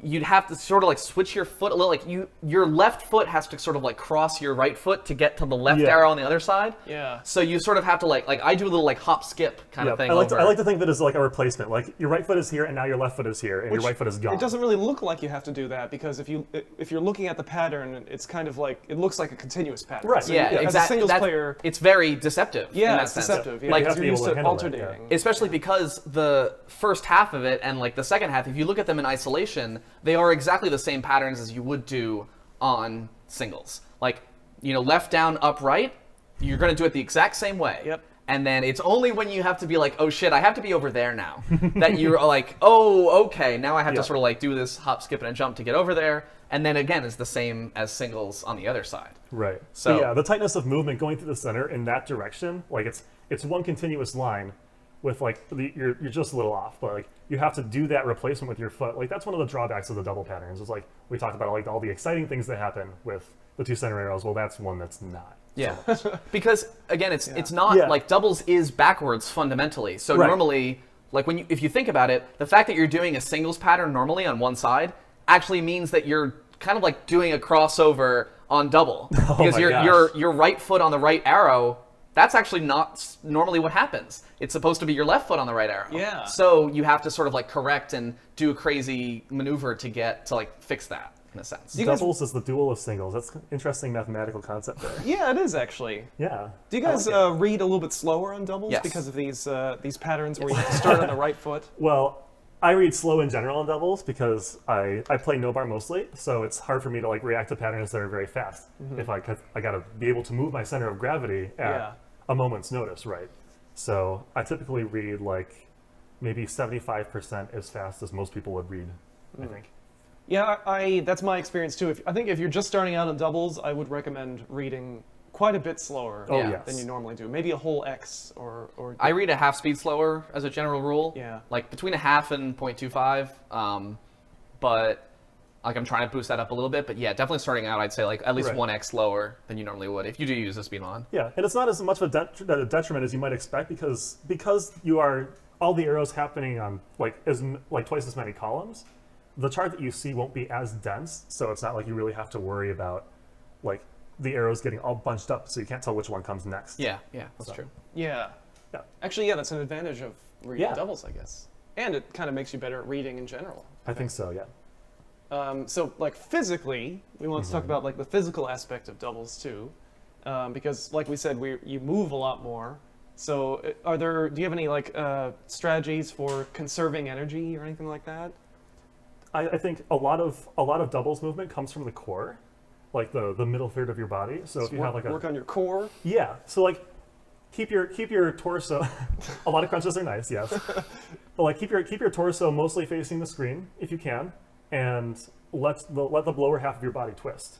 you'd have to sort of like switch your foot a little. Like your left foot has to sort of like cross your right foot to get to the left Yeah. arrow on the other side. Yeah. So you sort of have to like I do a little like hop skip kind of thing. I like over. to think that it's like a replacement. Like your right foot is here, and now your left foot is here, and your right foot is gone. It doesn't really look like you have to do that because if you're looking at the pattern, it's kind of like it looks like a continuous pattern. Right. So Yeah, as a exactly. singles player, It's very deceptive. in yeah, that it's sense. deceptive. Yeah, Like, because you you're have to used be to able to handle that, alternating. Especially because the first half of it and like the second half, if you look at them in isolation, they are exactly the same patterns as you would do on singles. Like, left, down, up, right, you're going to do it the exact same way. Yep. And then it's only when you have to be like, oh shit, I have to be over there now, that you're like, oh, okay, now I have Yeah. to sort of like do this hop, skip, and a jump to get over there. And then again, it's the same as singles on the other side. Right. So- So yeah, the tightness of movement going through the center in that direction, like it's one continuous line, with like you're just a little off, but like you have to do that replacement with your foot. Like that's one of the drawbacks of the double patterns. Is like we talked about like all the exciting things that happen with the two center arrows. Well, that's one that's not. Yeah, because again, it's not Yeah. like doubles is backwards fundamentally. So Right. normally, like if you think about it, the fact that you're doing a singles pattern normally on one side actually means that you're kind of like doing a crossover on double because my your right foot on the right arrow. That's actually not normally what happens. It's supposed to be your left foot on the right arrow. Yeah. So you have to sort of like correct and do a crazy maneuver to like fix that in a sense. You guys- Doubles is the dual of singles. That's an interesting mathematical concept there. Yeah, it is actually. Yeah. Do you I guys like it. read a little bit slower on doubles Yes. because of these patterns where you have to start on the right foot? Well, I read slow in general on doubles because I play no bar mostly, so it's hard for me to like react to patterns that are very fast. If I gotta be able to move my center of gravity at Yeah. a moment's notice, right? So I typically read like maybe 75% as fast as most people would read, I think. Yeah, I that's my experience too. I think if you're just starting out on doubles, I would recommend reading quite a bit slower Oh, Yeah. yes. than you normally do. Maybe a whole X or I read a half speed slower as a general rule. Yeah. Like between a half and 0.25. But like I'm trying to boost that up a little bit. But yeah, definitely starting out, I'd say like at least Right. 1x lower than you normally would if you do use a speed mod. Yeah, and it's not as much of a detriment as you might expect because you are all the arrows happening on like twice as many columns. The chart that you see won't be as dense, so it's not like you really have to worry about like the arrows getting all bunched up, so you can't tell which one comes next. Yeah, that's true. yeah. Yeah. Actually, yeah, that's an advantage of reading Yeah. doubles, I guess. And it kind of makes you better at reading in general. I think so. Yeah. So, like physically, we want to talk about like the physical aspect of doubles too, because like we said, you move a lot more. So, do you have any like strategies for conserving energy or anything like that? I think a lot of doubles movement comes from the core, like the middle third of your body. So if you have like work on your core. yeah, so like keep your torso. A lot of crunches are nice, yes, but like keep your torso mostly facing the screen if you can, and let the lower half of your body twist,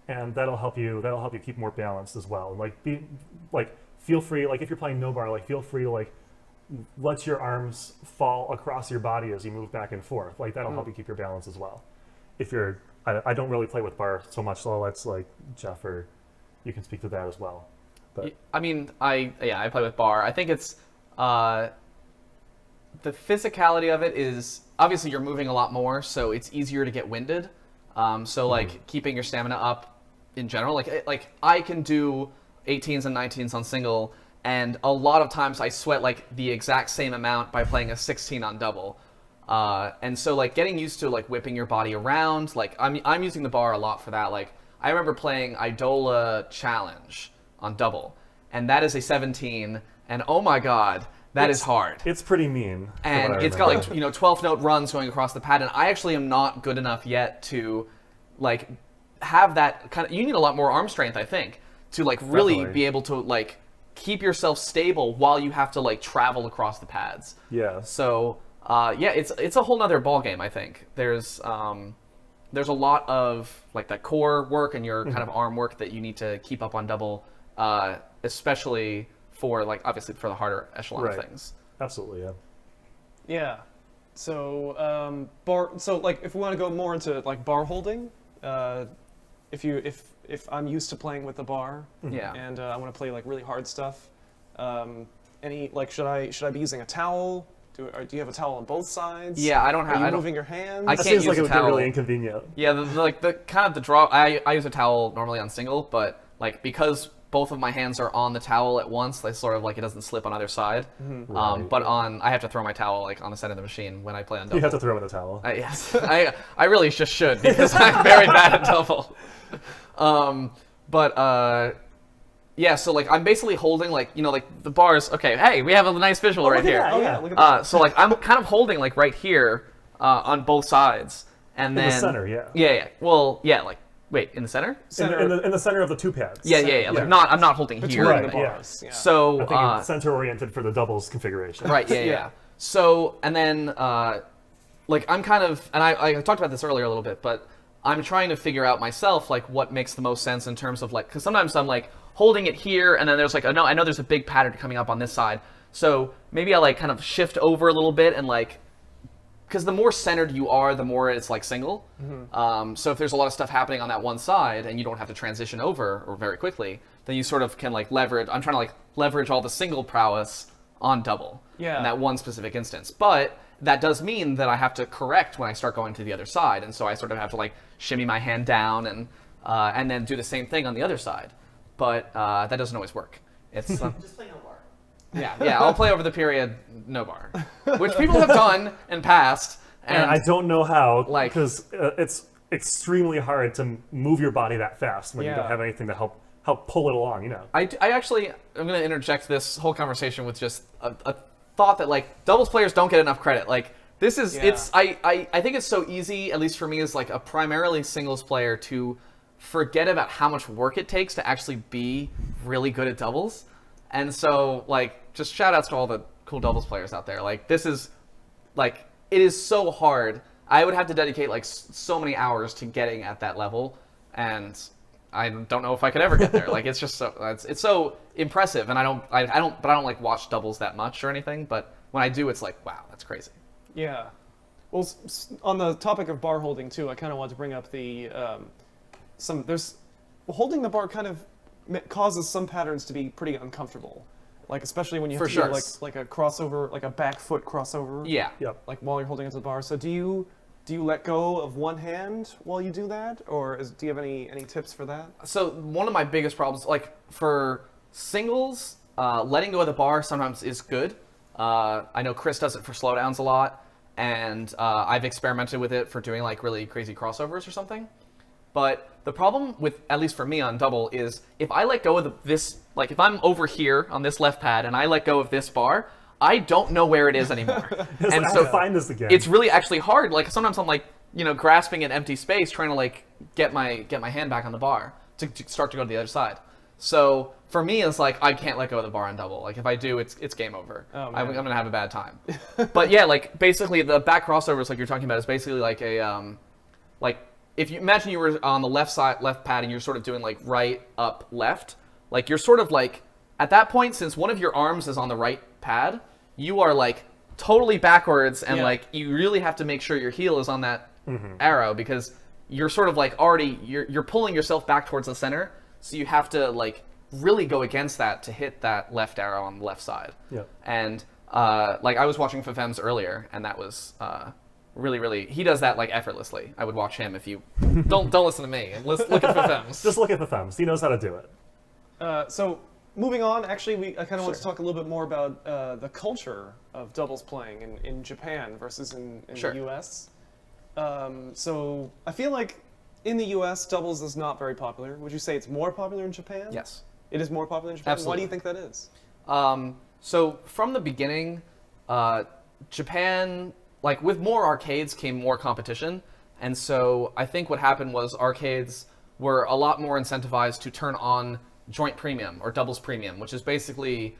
and that'll help you keep more balanced as well. And feel free, like if you're playing no bar, like feel free to like let your arms fall across your body as you move back and forth. Like that'll help you keep your balance as well. If you're, I don't really play with bar so much, so let's like Jeff or you can speak to that as well. But I mean, I play with bar. I think it's the physicality of it is obviously you're moving a lot more, so it's easier to get winded. So like keeping your stamina up in general, like I can do 18s and 19s on single, and a lot of times I sweat like the exact same amount by playing a 16 on double. And so like getting used to like whipping your body around, like I'm using the bar a lot for that. Like I remember playing Idola Challenge on double, and that is a 17, and oh my god, that is hard. it's pretty mean. from And what I it's got remember. like 12 note runs going across the pad, and I actually am not good enough yet to like have that kind of. You need a lot more arm strength, I think, to like really Definitely. be able to like keep yourself stable while you have to like travel across the pads. Yeah. So yeah, it's a whole nother ball game. I think there's a lot of like that core work and your kind of arm work that you need to keep up on double, especially for like obviously for the harder echelon Right. of things. Absolutely, yeah. Yeah. So bar. So like, if we want to go more into like bar holding, if I'm used to playing with the bar, Yeah. and I want to play like really hard stuff, any like should I be using a towel do you have a towel on both sides? Yeah, I don't have. Are you I don't, moving your hands? I That can't seems use like a it would get towel. really inconvenient. Yeah, the kind of the draw. I use a towel normally on single, but like because both of my hands are on the towel at once, they sort of like it doesn't slip on either side. Right. But I have to throw my towel like on the side of the machine when I play on double. You have to throw in the towel. Yes, I really just should because I'm very bad at double. Yeah, so like I'm basically holding like like the bars. Okay, hey, we have a nice visual right look at here. that, Oh yeah. yeah, look at that. So like I'm kind of holding like right here on both sides, and In then the center, yeah. Yeah. Well, yeah. Like wait, in the center? In the center of the two pads. Yeah. Yeah. Like I'm not holding Between here. Right, the yeah. bars. Yeah. So I think it's center oriented for the doubles configuration. right. Yeah. Yeah. So and then like I'm kind of, and I talked about this earlier a little bit, but I'm trying to figure out myself like what makes the most sense in terms of like, because sometimes I'm like holding it here, and then there's like, I know there's a big pattern coming up on this side, so maybe I like kind of shift over a little bit and like, because the more centered you are, the more it's like single. So if there's a lot of stuff happening on that one side and you don't have to transition over or very quickly, then you sort of can like leverage. I'm trying to like leverage all the single prowess on double Yeah. in that one specific instance. But that does mean that I have to correct when I start going to the other side, and so I sort of have to like shimmy my hand down and then do the same thing on the other side. But that doesn't always work. It's Just play no bar. yeah. I'll play over the period no bar, which people have done in past. And I don't know how, like- because it's extremely hard to move your body that fast when you Yeah. don't have anything to help pull it along. I actually, I'm going to interject this whole conversation with just a thought that like doubles players don't get enough credit. Like this is, Yeah. I think it's so easy, at least for me as like a primarily singles player, to forget about how much work it takes to actually be really good at doubles. And so like, just shout outs to all the cool doubles players out there. Like this is like, it is so hard. I would have to dedicate like so many hours to getting at that level. And I don't know if I could ever get there. Like it's just so it's so impressive, and I don't like watch doubles that much or anything. But when I do, it's like wow, that's crazy. Yeah. Well, on the topic of bar holding too, I kind of want to bring up the holding the bar kind of causes some patterns to be pretty uncomfortable, like especially when you have For to sure. do like a crossover, like a back foot crossover. Yeah. Yep. Like while you're holding onto the bar. So do you let go of one hand while you do that, or do you have any tips for that? So one of my biggest problems, like for singles, letting go of the bar sometimes is good. I know Chris does it for slowdowns a lot, and I've experimented with it for doing like really crazy crossovers or something. But the problem with, at least for me on double, is if I let go of this, like if I'm over here on this left pad and I let go of this bar, I don't know where it is anymore. It's And like, so I find this again. it's really actually hard. Like sometimes I'm like, grasping at empty space, trying to like get my hand back on the bar to start to go to the other side. So for me, it's like I can't let go of the bar on double. Like if I do, it's game over. Oh, I'm man. gonna have a bad time. But yeah, like basically the back crossovers, like you're talking about, is basically like a like if you imagine you were on the left pad and you're sort of doing like right up left, like you're sort of like at that point, since one of your arms is on the right pad, you are like totally backwards, and Yeah. like you really have to make sure your heel is on that arrow, because you're sort of like already you're pulling yourself back towards the center, so you have to like really go against that to hit that left arrow on the left side. Yeah. And like I was watching Fafems earlier, and that was really he does that like effortlessly. I would watch him. If you don't listen to me, let's look at Fafems. Just look at the thumbs. He knows how to do it. So moving on, actually, I kind of want to talk a little bit more about the culture of doubles playing in Japan versus in Sure. the U.S. So I feel like in the U.S., doubles is not very popular. Would you say it's more popular in Japan? Yes. It is more popular in Japan? Why do Absolutely. you think that is? So from the beginning, Japan, like with more arcades came more competition. And so I think what happened was arcades were a lot more incentivized to turn on joint premium or doubles premium, which is basically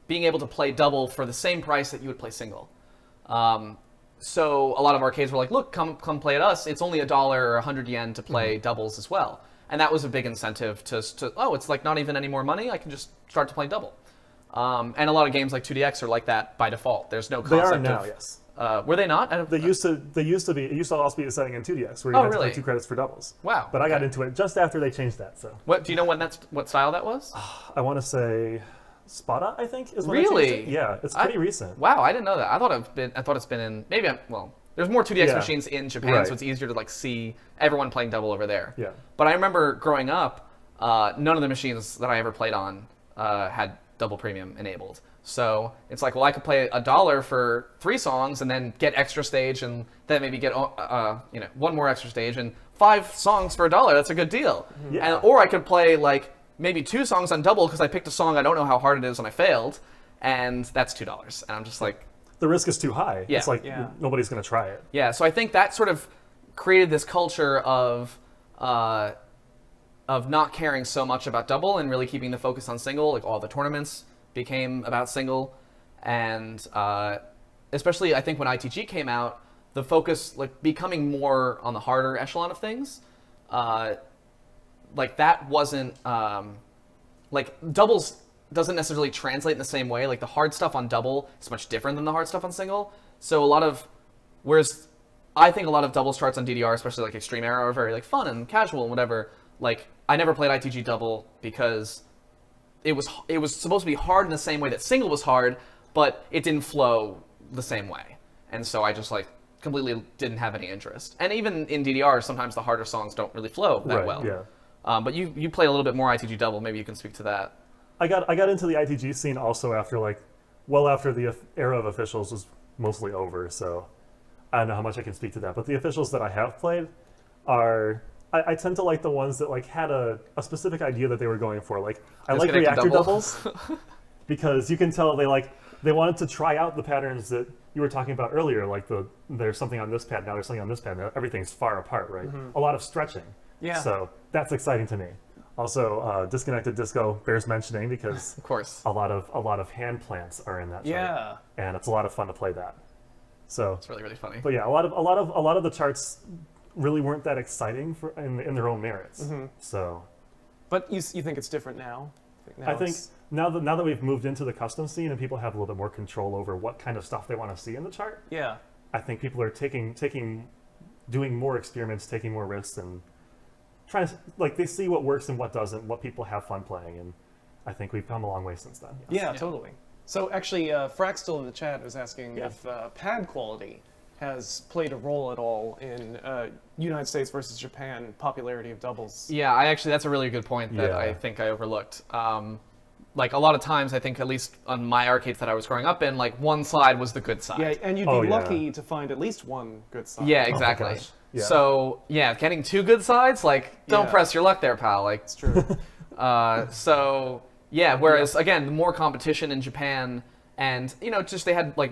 being able to play double for the same price that you would play single. So a lot of arcades were like, look, come play at us. It's only $1 or 100 yen to play doubles as well. And that was a big incentive to it's like not even any more money. I can just start to play double. And a lot of games like 2DX are like that by default. There's no They concept are now, of, yes. were they not? I don't, They used to be. It used to also be a setting in 2DX where you Oh, had to really? pay 2 credits for doubles. Wow, But I got okay. into it just after they changed that. So What do you know when what style that was? I want to say Spada, I think, is when they changed Really? it. Yeah, it's pretty recent. Wow, I didn't know that. I thought it's been in maybe there's more 2DX Yeah. machines in Japan, Right. so it's easier to like see everyone playing double over there. Yeah. But I remember growing up, none of the machines that I ever played on had double premium enabled. So it's like, well, I could play $1 for 3 songs and then get extra stage, and then maybe get one more extra stage and 5 songs for $1. That's a good deal. Yeah. Or I could play like maybe 2 songs on double because I picked a song I don't know how hard it is and I failed, and that's $2. And I'm just like, The risk is too high. Yeah. It's like Yeah. nobody's going to try it. yeah. So I think that sort of created this culture of not caring so much about double and really keeping the focus on single. Like all the tournaments became about single, and especially I think when ITG came out, the focus like becoming more on the harder echelon of things. Like that wasn't like doubles doesn't necessarily translate in the same way. Like the hard stuff on double is much different than the hard stuff on single. So whereas I think a lot of double starts on DDR, especially like Extreme Era, are very like fun and casual and whatever. Like I never played ITG double because it was supposed to be hard in the same way that single was hard, but it didn't flow the same way. And so I just like completely didn't have any interest. And even in DDR, sometimes the harder songs don't really flow that Right, well. yeah. But you played a little bit more ITG double. Maybe you can speak to that. I got into the ITG scene also after after the era of officials was mostly over, so I don't know how much I can speak to that. But the officials that I have played are I tend to like the ones that like had a specific idea that they were going for. Like I like Disconnected reactor double. doubles because you can tell they wanted to try out the patterns that you were talking about earlier. Like there's something on this pad, now there's something on this pad, now everything's far apart, right? A lot of stretching. Yeah. So that's exciting to me. Also, disconnected disco bears mentioning because Of course. a lot of hand plants are in that chart, Yeah. and it's a lot of fun to play that. So, It's really, really funny. but yeah, a lot of the charts really weren't that exciting in their own merits. So, But you think it's different now? I think now that we've moved into the custom scene and people have a little bit more control over what kind of stuff they want to see in the chart, Yeah. I think people are doing more experiments, taking more risks, and trying to they see what works and what doesn't, what people have fun playing, and I think we've come a long way since then. yes. Yeah, totally. So actually, Fraxtel in the chat was asking Yeah. if pad quality has played a role at all in United States versus Japan popularity of doubles. Yeah, that's a really good point that Yeah. I think I overlooked. Like a lot of times, I think at least on my arcades that I was growing up in, like one side was the good side. Yeah, and you'd be Oh, yeah. lucky to find at least one good side. Yeah, exactly. gosh. Yeah. So yeah, getting 2 good sides, like don't Yeah. press your luck there, pal. Like It's true. so yeah. Whereas again, the more competition in Japan, and just they had like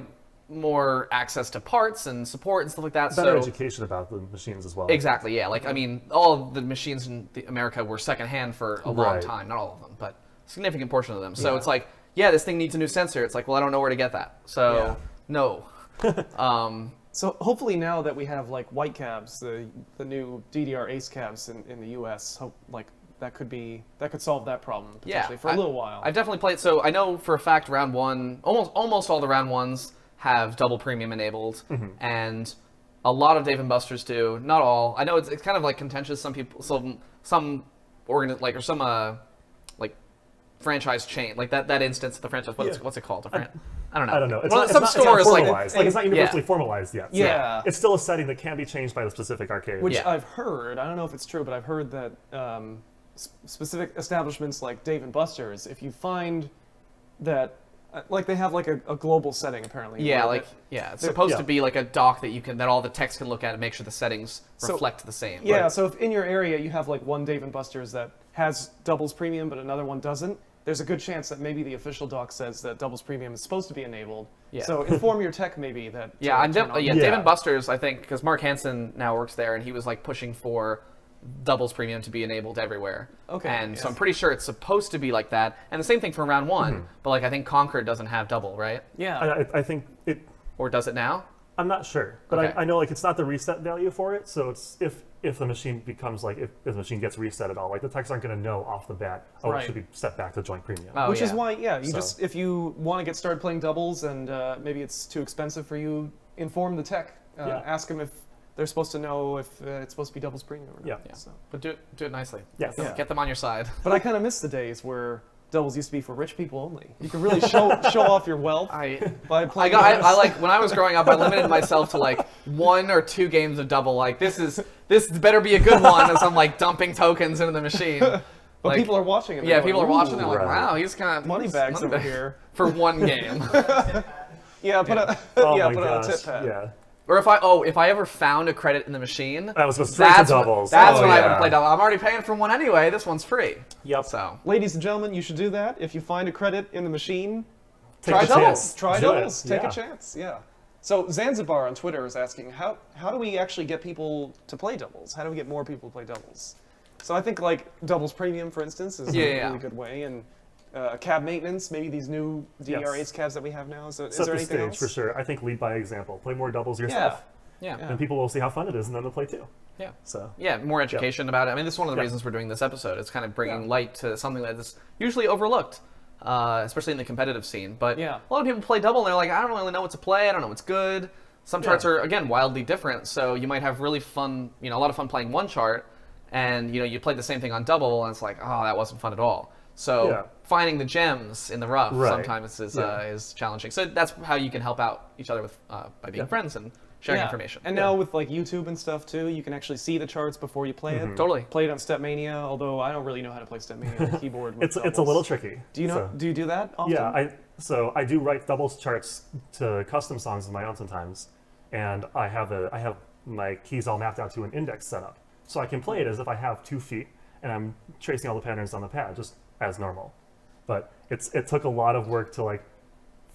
more access to parts and support and stuff like that. Better so education about the machines as well. exactly, yeah. Like I mean, all of the machines in America were secondhand for a long Right. time. Not all of them, but a significant portion of them. So Yeah. it's like, yeah, this thing needs a new sensor. It's like, well, I don't know where to get that. So Yeah. no. So hopefully now that we have like white cabs, the new DDR ace cabs in the US, that could solve that problem potentially for a little while. I've definitely played. So I know for a fact round one, almost all the round ones have double premium enabled, and a lot of Dave and Buster's do. Not all. I know it's kind of like contentious. Some people, some like franchise chain, like that instance of the franchise. What's it called? I don't know. I don't know. It's Well, not, some it's stores not like formalized. It's not universally formalized yet. So Yeah. it's still a setting that can be changed by the specific arcade. Which Yeah. I've heard, I don't know if it's true, but I've heard that specific establishments like Dave and Buster's, if you find that, like they have like a global setting apparently. Yeah, where like that- it's supposed yeah. to be like a dock that all the text can look at and make sure the settings So- reflect the same. Yeah, Right. so if in your area you have like one Dave and Buster's that has doubles premium but another one doesn't, there's a good chance that maybe the official doc says that doubles premium is supposed to be enabled. Yeah. So inform your tech maybe that. Yeah, to I'm turn on. yeah, Yeah. Dave and Buster's, I think, because Mark Hansen now works there, and he was like pushing for doubles premium to be enabled everywhere. Okay, And so yes. I'm pretty sure it's supposed to be like that. And the same thing for round one, but like I think Concord doesn't have double, right? Yeah. I think it. Or does it now? I'm not sure, but Okay. I know like it's not the reset value for it. So it's if the machine becomes if the machine gets reset at all, like the techs aren't going to know off the bat. Oh, Right. it should be set back to joint premium. Oh, Which is yeah. why, you So- just, if you want to get started playing doubles and maybe it's too expensive for you, inform the tech. Yeah. Ask them if they're supposed to know if it's supposed to be doubles premium or not. Yeah. Yeah. So. But do it nicely. Yes. Yeah. Get them on your side. But I kind of miss the days where doubles used to be for rich people only. You can really show off your wealth by playing. I like when I was growing up, I limited myself to like 1 or 2 games of double. Like this better be a good one, as I'm like dumping tokens into the machine. But like, people are watching it. Yeah, They're people like, are watching. "Ooh, They're like, Right. wow, he's kind of money bags over here for 1 game. Yeah, put a Oh yeah, my put it on a gosh. tip pad. Yeah. Or if I ever found a credit in the machine, I was going straight to doubles. That's Oh, when I yeah. would play double. I'm already paying for one anyway. This one's free. Yep. So Ladies and gentlemen, you should do that. If you find a credit in the machine, Take try a doubles. chance. Try Do it. doubles. Take Yeah. a chance. Yeah. So Zanzibar on Twitter is asking, how do we actually get people to play doubles? How do we get more people to play doubles? So I think like doubles premium, for instance, is a really good way, and cab maintenance, maybe these new DDR8 cabs that we have now. So is Set there the anything stage else? for sure. I think lead by example. Play more doubles yourself. yeah. And people will see how fun it is, and then they'll play too. Yeah. So Yeah, more education about it. I mean, this is one of the Yeah. reasons we're doing this episode. It's kind of bringing Yeah. light to something that is usually overlooked, especially in the competitive scene. But Yeah. a lot of people play double, and they're like, I don't really know what to play. I don't know what's good. Some charts are, again, wildly different. So you might have really fun, a lot of fun playing one chart, and, you play the same thing on double, and it's like, oh, that wasn't fun at all. So finding the gems in the rough sometimes is challenging. So that's how you can help out each other with by being friends and sharing information. And now with like YouTube and stuff too, you can actually see the charts before you play it. Totally. Play it on Stepmania, although I don't really know how to play Stepmania on the keyboard. With it's a doubles. little tricky. Do you know? So, Do you do that often? yeah, I do write doubles charts to custom songs of my own sometimes, and I have my keys all mapped out to an index setup, so I can play it as if I have 2 feet and I'm tracing all the patterns on the pad just as normal. But it took a lot of work to like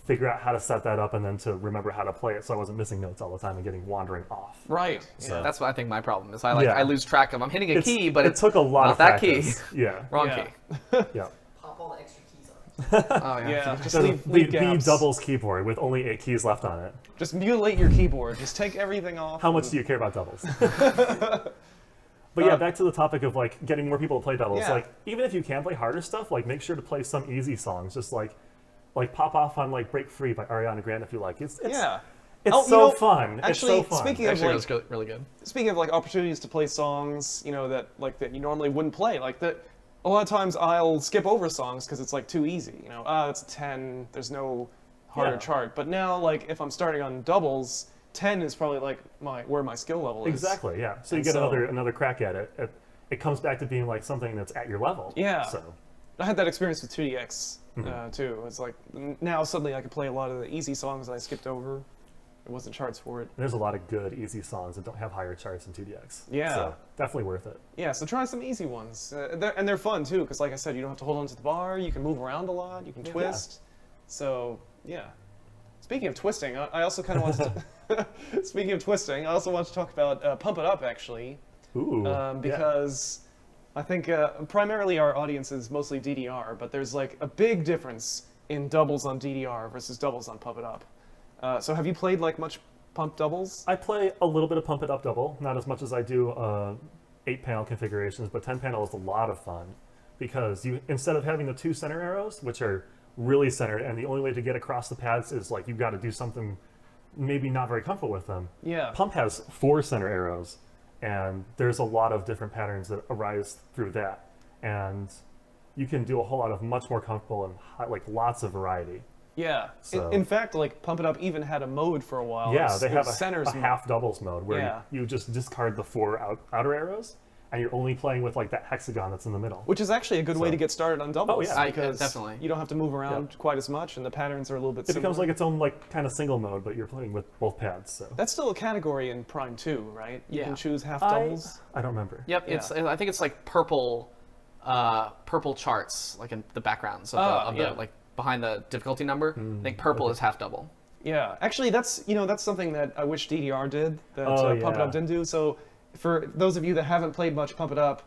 figure out how to set that up and then to remember how to play it, so I wasn't missing notes all the time and getting wandering off. Right. So- That's what I think my problem is. I lose track of. I'm hitting a key, but it took a lot not of that practice. key. Yeah. Wrong Yeah. key. Yeah. Pop all the extra keys on. Oh yeah. Yeah. Just The, leave the gaps. doubles keyboard with only 8 keys left on it. Just mutilate your keyboard. Just take everything off. How much do you care about doubles? But yeah, back to the topic of like getting more people to play doubles. Yeah. Like even if you can play harder stuff, like make sure to play some easy songs. Just like pop off on like "Break Free" by Ariana Grande if you like. It's Yeah. it's Oh, you so know, fun. Actually, it's so fun. speaking of Actually, like, it was really good. speaking of like opportunities to play songs, that you normally wouldn't play. Like that, a lot of times I'll skip over songs because it's like too easy. It's a 10. There's no harder Yeah. chart. But now, like if I'm starting on doubles, 10 is probably like where my skill level is. Exactly. Yeah. So you And get so- another crack at it. It comes back to being like something that's at your level. Yeah. So I had that experience with 2DX too. It's like now suddenly I can play a lot of the easy songs that I skipped over. There wasn't charts for it. there's a lot of good easy songs that don't have higher charts in 2DX. Yeah. So definitely worth it. Yeah, so try some easy ones. They're fun too, because like I said, you don't have to hold on to the bar. You can move around a lot. You can twist. So yeah. Speaking of twisting, I also kind of wanted to. Speaking of twisting, I also want to talk about Pump It Up actually, Ooh. because I think primarily our audience is mostly DDR, but there's like a big difference in doubles on DDR versus doubles on Pump It Up. So have you played like much pump doubles? I play a little bit of Pump It Up double, not as much as I do 8-panel configurations, but 10-panel is a lot of fun because you instead of having the 2 center arrows, which are really centered, and the only way to get across the pads is like you've got to do something maybe not very comfortable with them. Yeah. Pump has 4 center arrows, and there's a lot of different patterns that arise through that, and you can do a whole lot of much more comfortable and like lots of variety. Yeah. So- In fact, like Pump It Up even had a mode for a while. Yeah, It they have was a centers mode. half doubles mode where Yeah. you just discard the 4 outer arrows, and you're only playing with like that hexagon that's in the middle. Which is actually a good way So- to get started on doubles. Oh, yeah. Because Definitely. you don't have to move around quite as much, and the patterns are a little bit It similar. becomes like its own like kind of single mode, but you're playing with both pads. So That's still a category in Prime 2, right? You Yeah. can choose half I doubles. don't remember. Yep. Yeah. I think it's like purple charts, like in the backgrounds of yeah. the like behind the difficulty number. I think purple is half double. Yeah. Actually, that's something that I wish DDR did that Oh, Pump It yeah. Up didn't do. So for those of you that haven't played much Pump It Up,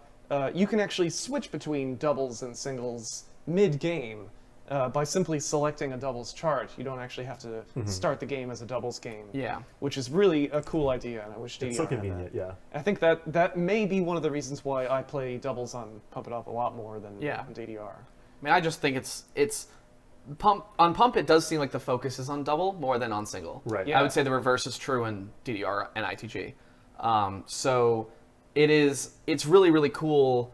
you can actually switch between doubles and singles mid-game by simply selecting a doubles chart. You don't actually have to start the game as a doubles game. Yeah. Which is really a cool idea, and I wish DDR It's so had that. convenient. Yeah. I think that may be one of the reasons why I play doubles on Pump It Up a lot more than Yeah. on DDR. I mean, I just think it's pump. It does seem like the focus is on double more than on single. Right. Yeah. I would say the reverse is true in DDR and ITG. So it's really really cool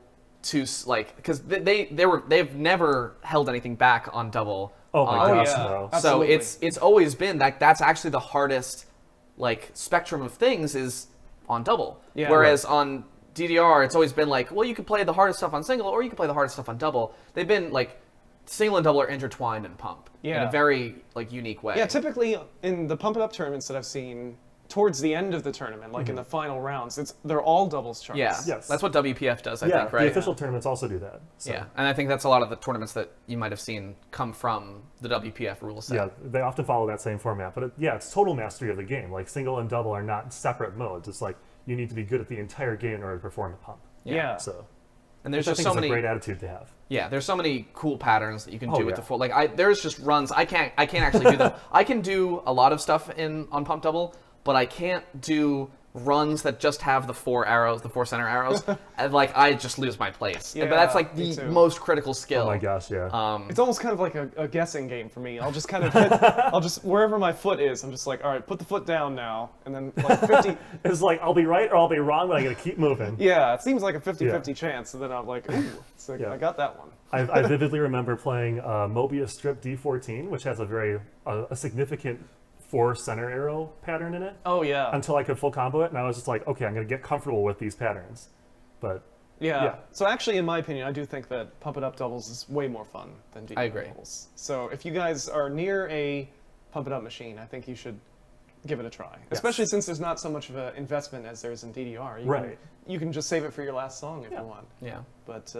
because they've never held anything back on double. Oh my Oh, gosh, yeah. no. So Absolutely. it's always been that's actually the hardest spectrum of things is on double. Yeah. Whereas on DDR, it's always been well, you can play the hardest stuff on single, or you can play the hardest stuff on double. They've been single and double are intertwined in Pump in Yeah. a very unique way. Yeah, typically in the Pump It Up tournaments that I've seen, towards the end of the tournament, in the final rounds, they're all doubles charts. Yeah, Yes. that's what WPF does, I Yeah, think, right? the official tournaments also do that. So. Yeah, and I think that's a lot of the tournaments that you might have seen come from the WPF rule set. Yeah, they often follow that same format. But it's total mastery of the game. Single and double are not separate modes. It's you need to be good at the entire game in order to perform a pump. Yeah. So, And there's which I just think so is many a great attitude to have. Yeah, there's so many cool patterns that you can Oh, do with yeah. the full. There's just runs. I can't actually do them. I can do a lot of stuff on Pump Double, but I can't do runs that just have the four center arrows. And I just lose my place. Yeah, but that's me the too. most critical skill. Oh my gosh, yeah. It's almost kind of like a guessing game for me. I'll just kind of hit, I'll just, wherever my foot is, I'm just all right, put the foot down now. And then 50, It's I'll be right or I'll be wrong, but I gotta keep moving. yeah, it seems like a 50-50 Yeah. chance. And then I'm ooh, Yeah. I got that one. I vividly remember playing Mobius Strip D14, which has a significant 4 center arrow pattern in it, Oh, yeah. until I could full combo it, and I was just okay, I'm gonna get comfortable with these patterns. But Yeah. Yeah. So actually, in my opinion, I do think that Pump It Up doubles is way more fun than DDR I agree. doubles. So if you guys are near a Pump It Up machine, I think you should give it a try. Especially since there's not so much of an investment as there is in DDR. Right. You can just save it for your last song if you want. Yeah. But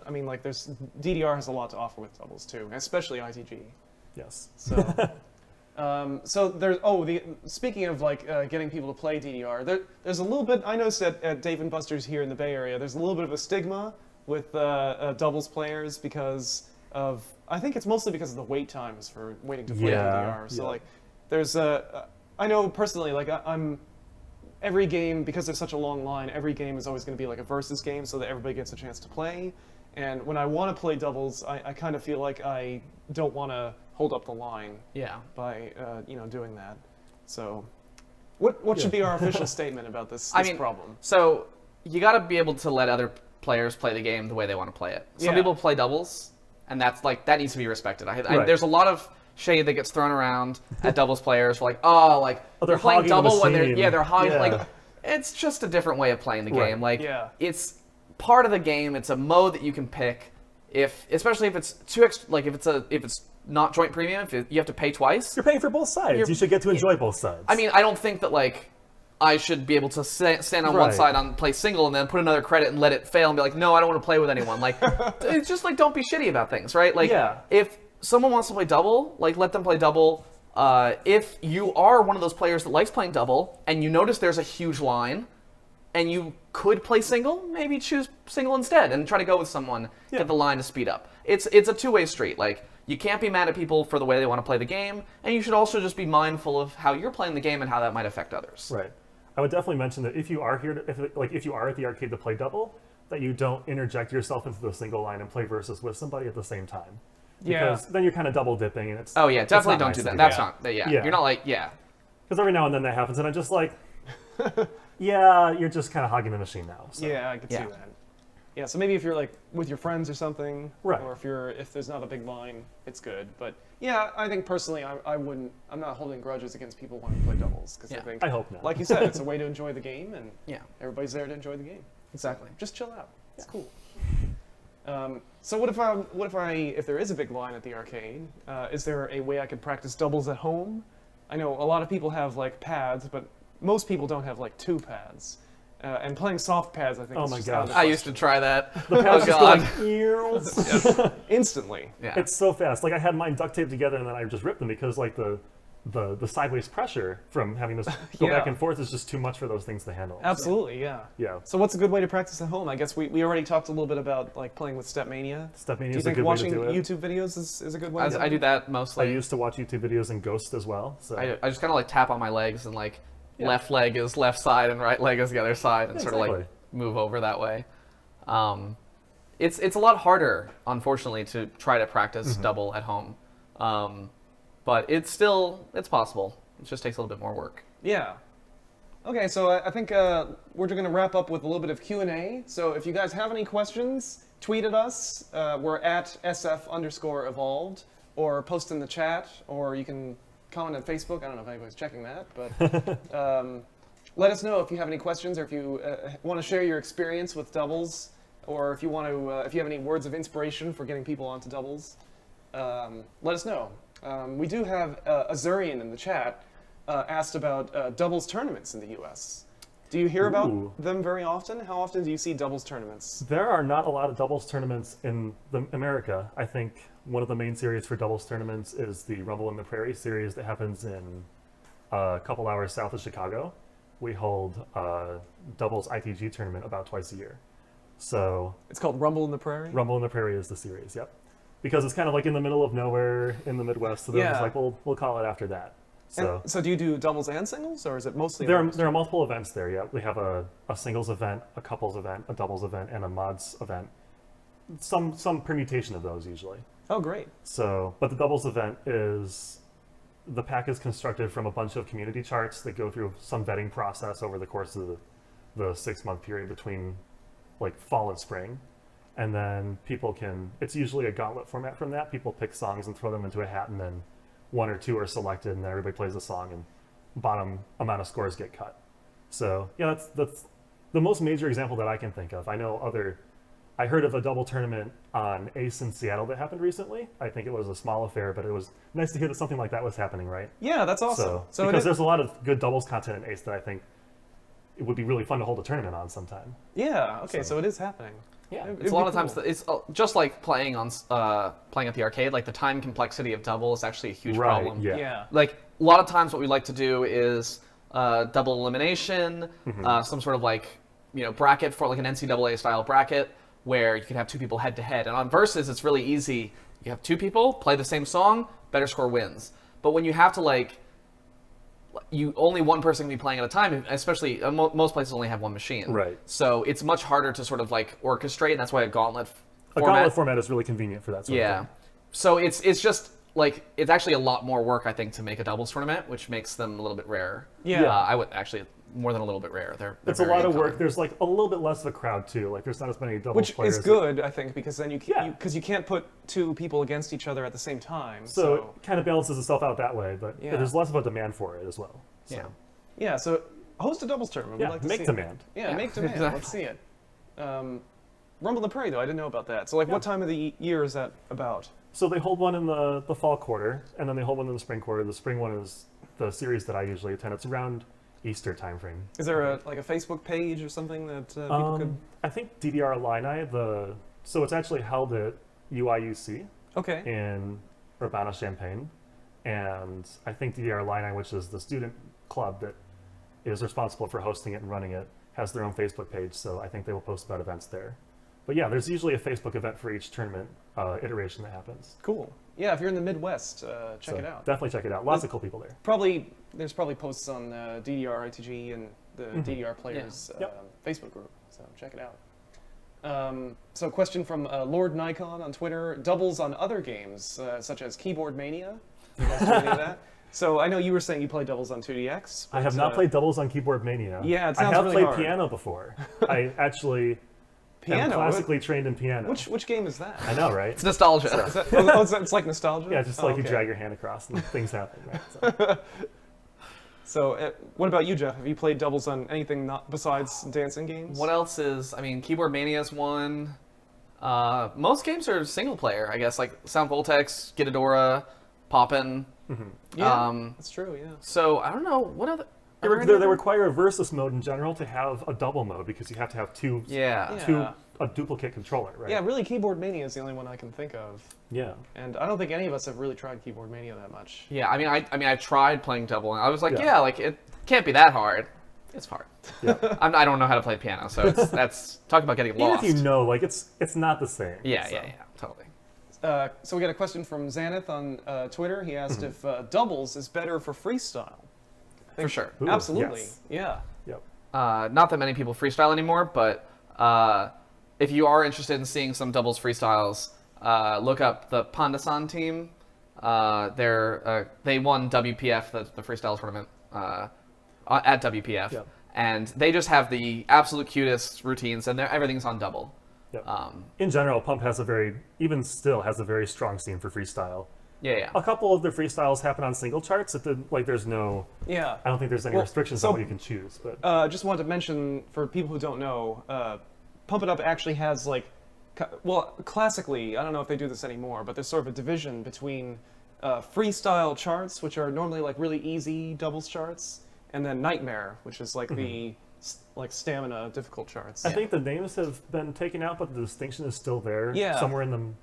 I mean, there's DDR has a lot to offer with doubles too, especially ITG. yes. So. So there's speaking of getting people to play DDR, there's a little bit I noticed at Dave & Buster's here in the Bay Area. There's a little bit of a stigma with doubles players because of I think it's mostly because of the wait times for waiting to play Yeah, DDR. So yeah. there's I know personally I'm every game because there's such a long line. Every game is always going to be a versus game so that everybody gets a chance to play. And when I want to play doubles, I kind of feel like I don't want to hold up the line Yeah. by doing that. So, what should be our official statement about this problem? So you got to be able to let other players play the game the way they want to play it. Some Yeah. people play doubles, and that needs to be respected. Right. There's a lot of shade that gets thrown around at doubles players for they're they're playing hogging the double when machine. they're hogging. Yeah. It's just a different way of playing the Right. game. Yeah. It's part of the game. It's a mode that you can pick. Especially if it's too if it's not joint premium, if you have to pay twice. You're paying for both sides. You should get to enjoy both sides. I mean, I don't think that I should be able to stand on one Right. side and play single and then put another credit and let it fail and be no, I don't want to play with anyone. It's just don't be shitty about things, right? Yeah. If someone wants to play double, let them play double. If you are one of those players that likes playing double and you notice there's a huge line and you could play single, maybe choose single instead and try to go with someone, get the line to speed up. It's a two-way street. You can't be mad at people for the way they want to play the game, and you should also just be mindful of how you're playing the game and how that might affect others. Right. I would definitely mention that if you are here, if you are at the arcade to play double, that you don't interject yourself into the single line and play versus with somebody at the same time. Yeah. Because then you're kind of double dipping, and it's Oh yeah, definitely it's not don't nice do to that. do That's that. not. Yeah. Yeah. You're not Because every now and then that happens, and I'm just yeah, you're just kind of hogging the machine now. So. Yeah, I could see Yeah. that. Yeah, so maybe if you're with your friends or something, Right. or if there's not a big line, it's good. But yeah, I think personally, I'm not holding grudges against people wanting to play doubles because I Yeah. think, I hope not. like you said, it's a way to enjoy the game, and Yeah. everybody's there to enjoy the game. Exactly. Just chill out. It's cool. So if there is a big line at the arcade, is there a way I could practice doubles at home? I know a lot of people have pads, but most people don't have 2 pads. And playing soft pads, I think, Oh is my just out of the I used to try that. The pads Oh, just God. go question. Instantly. Yeah. It's so fast. I had mine duct taped together, and then I just ripped them because the sideways pressure from having this go Yeah. back and forth is just too much for those things to handle. So, Absolutely, yeah. yeah. So what's a good way to practice at home? I guess we already talked a little bit about playing with Stepmania. Stepmania Do you is a think good way to watching do it. YouTube videos is a good way? I do that I mostly. used to watch YouTube videos in Ghost as well. So I just kind of tap on my legs and Yeah. left leg is left side and right leg is the other side and sort of Exactly. move over that way. It's a lot harder, unfortunately, to try to practice double at home, but it's possible. It just takes a little bit more work. Yeah. Okay, so I think we're going to wrap up with a little bit of Q&A. So if you guys have any questions, tweet at us. We're at SF_evolved, or post in the chat, or you can comment on Facebook. I don't know if anybody's checking that, but let us know if you have any questions, or if you want to share your experience with doubles, or if you want to, if you have any words of inspiration for getting people onto doubles. Let us know. We do have Azurian in the chat. Asked about doubles tournaments in the U.S. Do you hear about them very often? How often do you see doubles tournaments? There are not a lot of doubles tournaments in America. I think one of the main series for doubles tournaments is the Rumble in the Prairie series that happens in a couple hours south of Chicago. We hold a doubles ITG tournament about twice a year. So it's called Rumble in the Prairie? Rumble in the Prairie is the series, yep. Because it's kind of like in the middle of nowhere in the Midwest, so they're just like, we'll call it after that. So do you do doubles and singles, or is it mostly? There are multiple events there. Yeah, we have a singles event, a couples event, a doubles event, and a mods event. Some permutation of those usually. Oh, great. So, but the doubles event is the pack is constructed from a bunch of community charts that go through some vetting process over the course of the 6-month period between like fall and spring, and then people can. It's usually a gauntlet format from that. People pick songs and throw them into a hat, and then one or two are selected, and then everybody plays a song, and bottom amount of scores get cut. So yeah, that's the most major example that I can think of. I heard of a double tournament on Ace in Seattle that happened recently. I think it was a small affair, but it was nice to hear that something like that was happening, right? Yeah, that's awesome. So because there's a lot of good doubles content in Ace that I think it would be really fun to hold a tournament on sometime. Yeah. Okay. So it is happening. Yeah, it's a lot of times it's just like playing at the arcade. Like the time complexity of double is actually a huge problem. Yeah. Like a lot of times, what we like to do is double elimination, some sort of like bracket for like an NCAA style bracket where you can have two people head to head. And on versus, it's really easy. You have two people play the same song, better score wins. But when you have to only one person can be playing at a time, especially most places only have one machine. Right. So it's much harder to sort of like orchestrate, and that's why a gauntlet format is really convenient for that sort of thing. So it's just like it's actually a lot more work, I think, to make a doubles tournament, which makes them a little bit rarer. Yeah. I would actually more than a little bit rare. They're it's a lot of work. There's like a little bit less of a crowd too. Like there's not as many doubles players. Which is good, I think, because then you can't put two people against each other at the same time. So it kind of balances itself out that way, but there's less of a demand for it as well. So. Yeah. So host a doubles tournament. Yeah. We'd like to make see demand. It. Yeah. Make demand. Exactly. Let's see it. Rumble in the Prairie, though, I didn't know about that. So like, what time of the year is that about? So they hold one in the fall quarter, and then they hold one in the spring quarter. The spring one is the series that I usually attend. It's around Easter timeframe. Is there a Facebook page or something that people could? I think DDR Illini. So it's actually held at UIUC in Urbana-Champaign, and I think DDR Illini, which is the student club that is responsible for hosting it and running it, has their own Facebook page. So I think they will post about events there. But yeah, there's usually a Facebook event for each tournament iteration that happens. Cool. Yeah, if you're in the Midwest, check it out. Definitely check it out. Lots of cool people there. There's probably posts on DDR ITG and the DDR Players Facebook group, so check it out. So question from Lord Nikon on Twitter, doubles on other games, such as Keyboard Mania. You guys do any of that? So I know you were saying you play doubles on 2DX. I have not played doubles on Keyboard Mania. Yeah, it sounds I have really played piano before. I actually am classically trained in piano. Which game is that? I know, right? It's nostalgia. It's like nostalgia? Yeah, just you drag your hand across and things happen, right? So. So, what about you, Jeff? Have you played doubles on anything not besides dancing games? What else is? I mean, Keyboard Mania is one. Most games are single player, I guess, like Sound Voltex, Gitadora, Poppin'. Yeah, that's true. Yeah. So I don't know what other. They require a versus mode in general to have a double mode because you have to have a duplicate controller, right? Yeah, really, Keyboard Mania is the only one I can think of. Yeah. And I don't think any of us have really tried Keyboard Mania that much. Yeah, I tried playing double, and I was like, like it can't be that hard. It's hard. Yeah. I don't know how to play piano, so that's talk about getting lost. Even if you know, it's not the same. Yeah, totally. So we got a question from Xanath on Twitter. He asked if doubles is better for freestyle. For sure. Ooh, Absolutely. yes. Yeah. Yep. Not that many people freestyle anymore, but if you are interested in seeing some doubles freestyles, look up the Pandasan team. They won WPF, the freestyle tournament, at WPF, Yep. and they just have the absolute cutest routines, and everything's on double. Yep. In general, Pump has even still has a very strong scene for freestyle. Yeah. A couple of the freestyles happen on single charts. There's no. Yeah. I don't think there's any restrictions on what you can choose. But just wanted to mention for people who don't know, Pump It Up actually has like, classically, I don't know if they do this anymore, but there's sort of a division between freestyle charts, which are normally like really easy doubles charts, and then Nightmare, which is like the stamina difficult charts. I think the names have been taken out, but the distinction is still there. Yeah. Somewhere in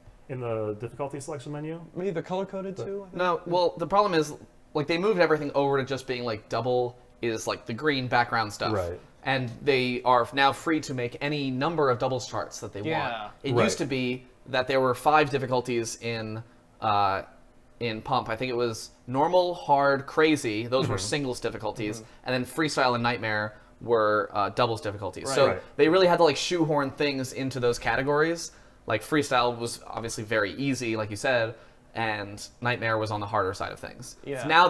the difficulty selection menu. Maybe the color coded too. I think? No, well, the problem is like they moved everything over to just being like double is like the green background stuff. Right. And they are now free to make any number of doubles charts that they Yeah. want. It Right. used to be that there were 5 difficulties in Pump. I think it was normal, hard, crazy. Those were singles difficulties, and then freestyle and nightmare were doubles difficulties. Right. So Right. they really had to like shoehorn things into those categories. Like freestyle was obviously very easy, like you said, and nightmare was on the harder side of things. Yeah. So now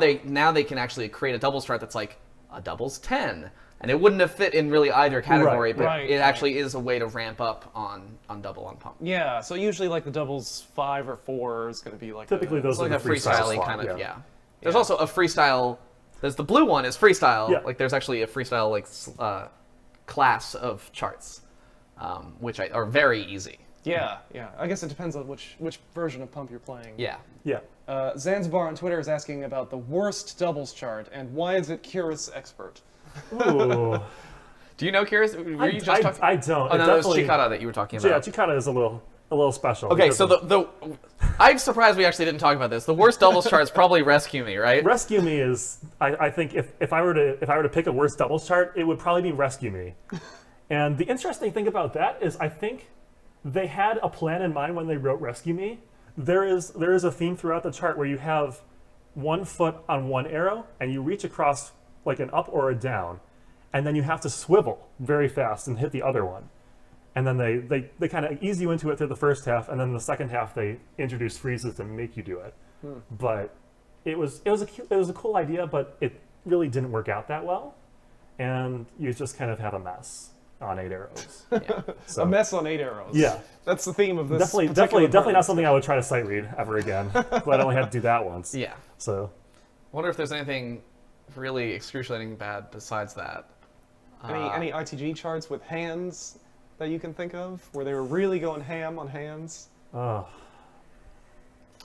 they can actually create a doubles chart that's like a doubles 10. And it wouldn't have fit in really either category, Right. but Right, it right. actually is a way to ramp up on double on Pump. Yeah, so usually like the doubles 5 or 4 is going to be like Typically those It's like are a the freestyle freestyle slot, kind of, yeah. yeah. There's Yeah. also a freestyle, there's the blue one is freestyle. Yeah. Like there's actually a freestyle class of charts, which are very easy. Yeah. I guess it depends on which version of Pump you're playing. Yeah. Yeah. Zanzibar on Twitter is asking about the worst doubles chart and why is it Curious Expert? Ooh. Do you know, Curious? Were you just talking? I don't. Oh, It no, that was definitely- Chicata that you were talking Yeah, about. Chicata is a little special. Okay, because so of- I'm surprised we actually didn't talk about this. The worst doubles chart is probably Rescue Me, right? Rescue Me is. I think if I were to pick a worst doubles chart, it would probably be Rescue Me. And the interesting thing about that is, I think they had a plan in mind when they wrote Rescue Me. There is a theme throughout the chart where you have one foot on one arrow and you reach across like an up or a down, and then you have to swivel very fast and hit the other one. And then they kind of ease you into it through the first half, and then the second half they introduce freezes to make you do it. But it was a cool idea, but it really didn't work out that well, and you just kind of have a mess on 8 arrows. Yeah. So, A mess on 8 arrows. Yeah. That's the theme of this. definitely particular not part. something I would try to sight read ever again. But I only had to do that once. Yeah. So I wonder if there's anything really excruciating bad besides that. Any ITG charts with hands that you can think of where they were really going ham on hands? oh,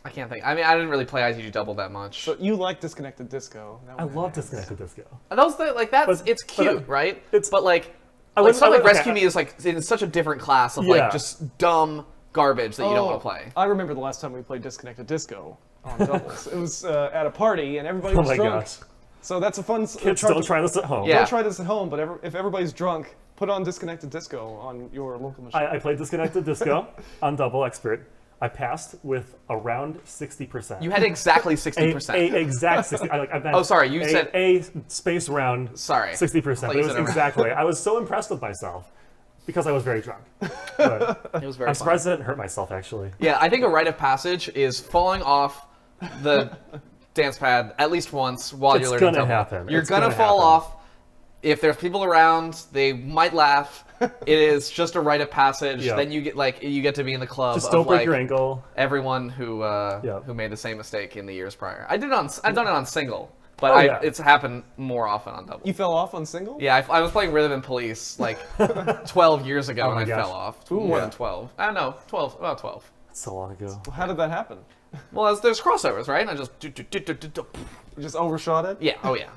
I can't think. I mean, I didn't really play ITG Double that much. So you like Disconnected Disco. That I one love had hands. Disconnected Disco. Those like that's But- it's but cute, right? it's- but like I wouldn't- stuff I like wouldn't- Rescue okay, Me is like in such a different class of Yeah. like just dumb garbage that you don't want to play. I remember the last time we played Disconnected Disco on doubles. It was at a party and everybody Oh was my drunk. gosh. So that's a fun Kids, chart don't to- try this at home. Yeah. Don't try this at home, but if everybody's drunk, put on Disconnected Disco on your local machine. I played Disconnected Disco on Double Expert. I passed with around 60%. You had exactly 60%. a exact 60. I meant Oh, sorry, you a, said- a space round. Sorry. 60%. I thought But it you was said around. exactly. I was so impressed with myself because I was very drunk. But It was very I'm fun. surprised I didn't hurt myself actually. Yeah, I think a rite of passage is falling off the dance pad at least once while It's you're learning gonna double. happen. You're It's gonna gonna fall happen. off. If there's people around, they might laugh. It is just a rite of passage. Yeah. Then you get to be in the club Just of don't break like your ankle. everyone who Yeah. who made the same mistake in the years prior. I've done it on single, but Oh, yeah. it's happened more often on double. You fell off on single? Yeah, I was playing Rhythm and Police like 12 years ago, Oh and my I gosh. fell off. More than 12. I don't know, 12, about 12. That's so long ago. How did that happen? Well, there's crossovers, right? And I just You just overshot it? yeah, oh yeah,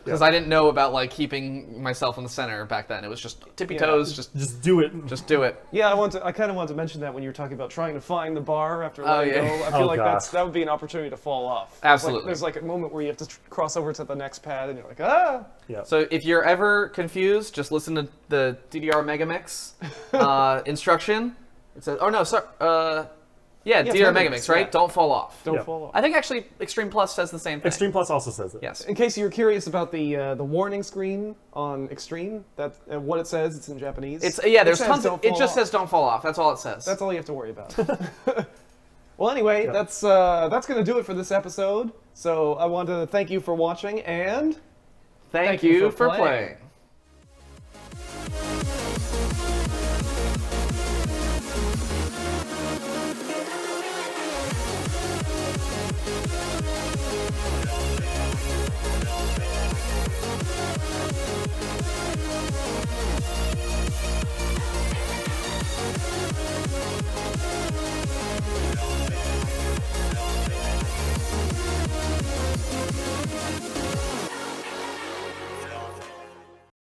because I didn't know about like keeping myself in the center back then. It was just tippy toes, Just do it. just do it. Yeah, I kind of wanted to mention that when you were talking about trying to find the bar after Oh, letting yeah. go. I feel Oh, like gosh. that would be an opportunity to fall off. Absolutely. There's like a moment where you have to cross over to the next pad and you're like, ah! Yeah. So if you're ever confused, just listen to the DDR Megamix instruction. It says, oh no, sorry, yeah, it's DDR Megamix, Megamix, right? yeah. Don't fall off. Don't Yeah. fall off. I think actually Extreme Plus says the same thing. Extreme Plus also says it. Yes. In case you're curious about the warning screen on Extreme, that what it says, it's in Japanese. It's yeah. There's says tons. don't It fall just off. says don't fall off. That's all it says. That's all you have to worry about. Well, anyway, Yeah. that's going to do it for this episode. So I want to thank you for watching and Thank you for playing.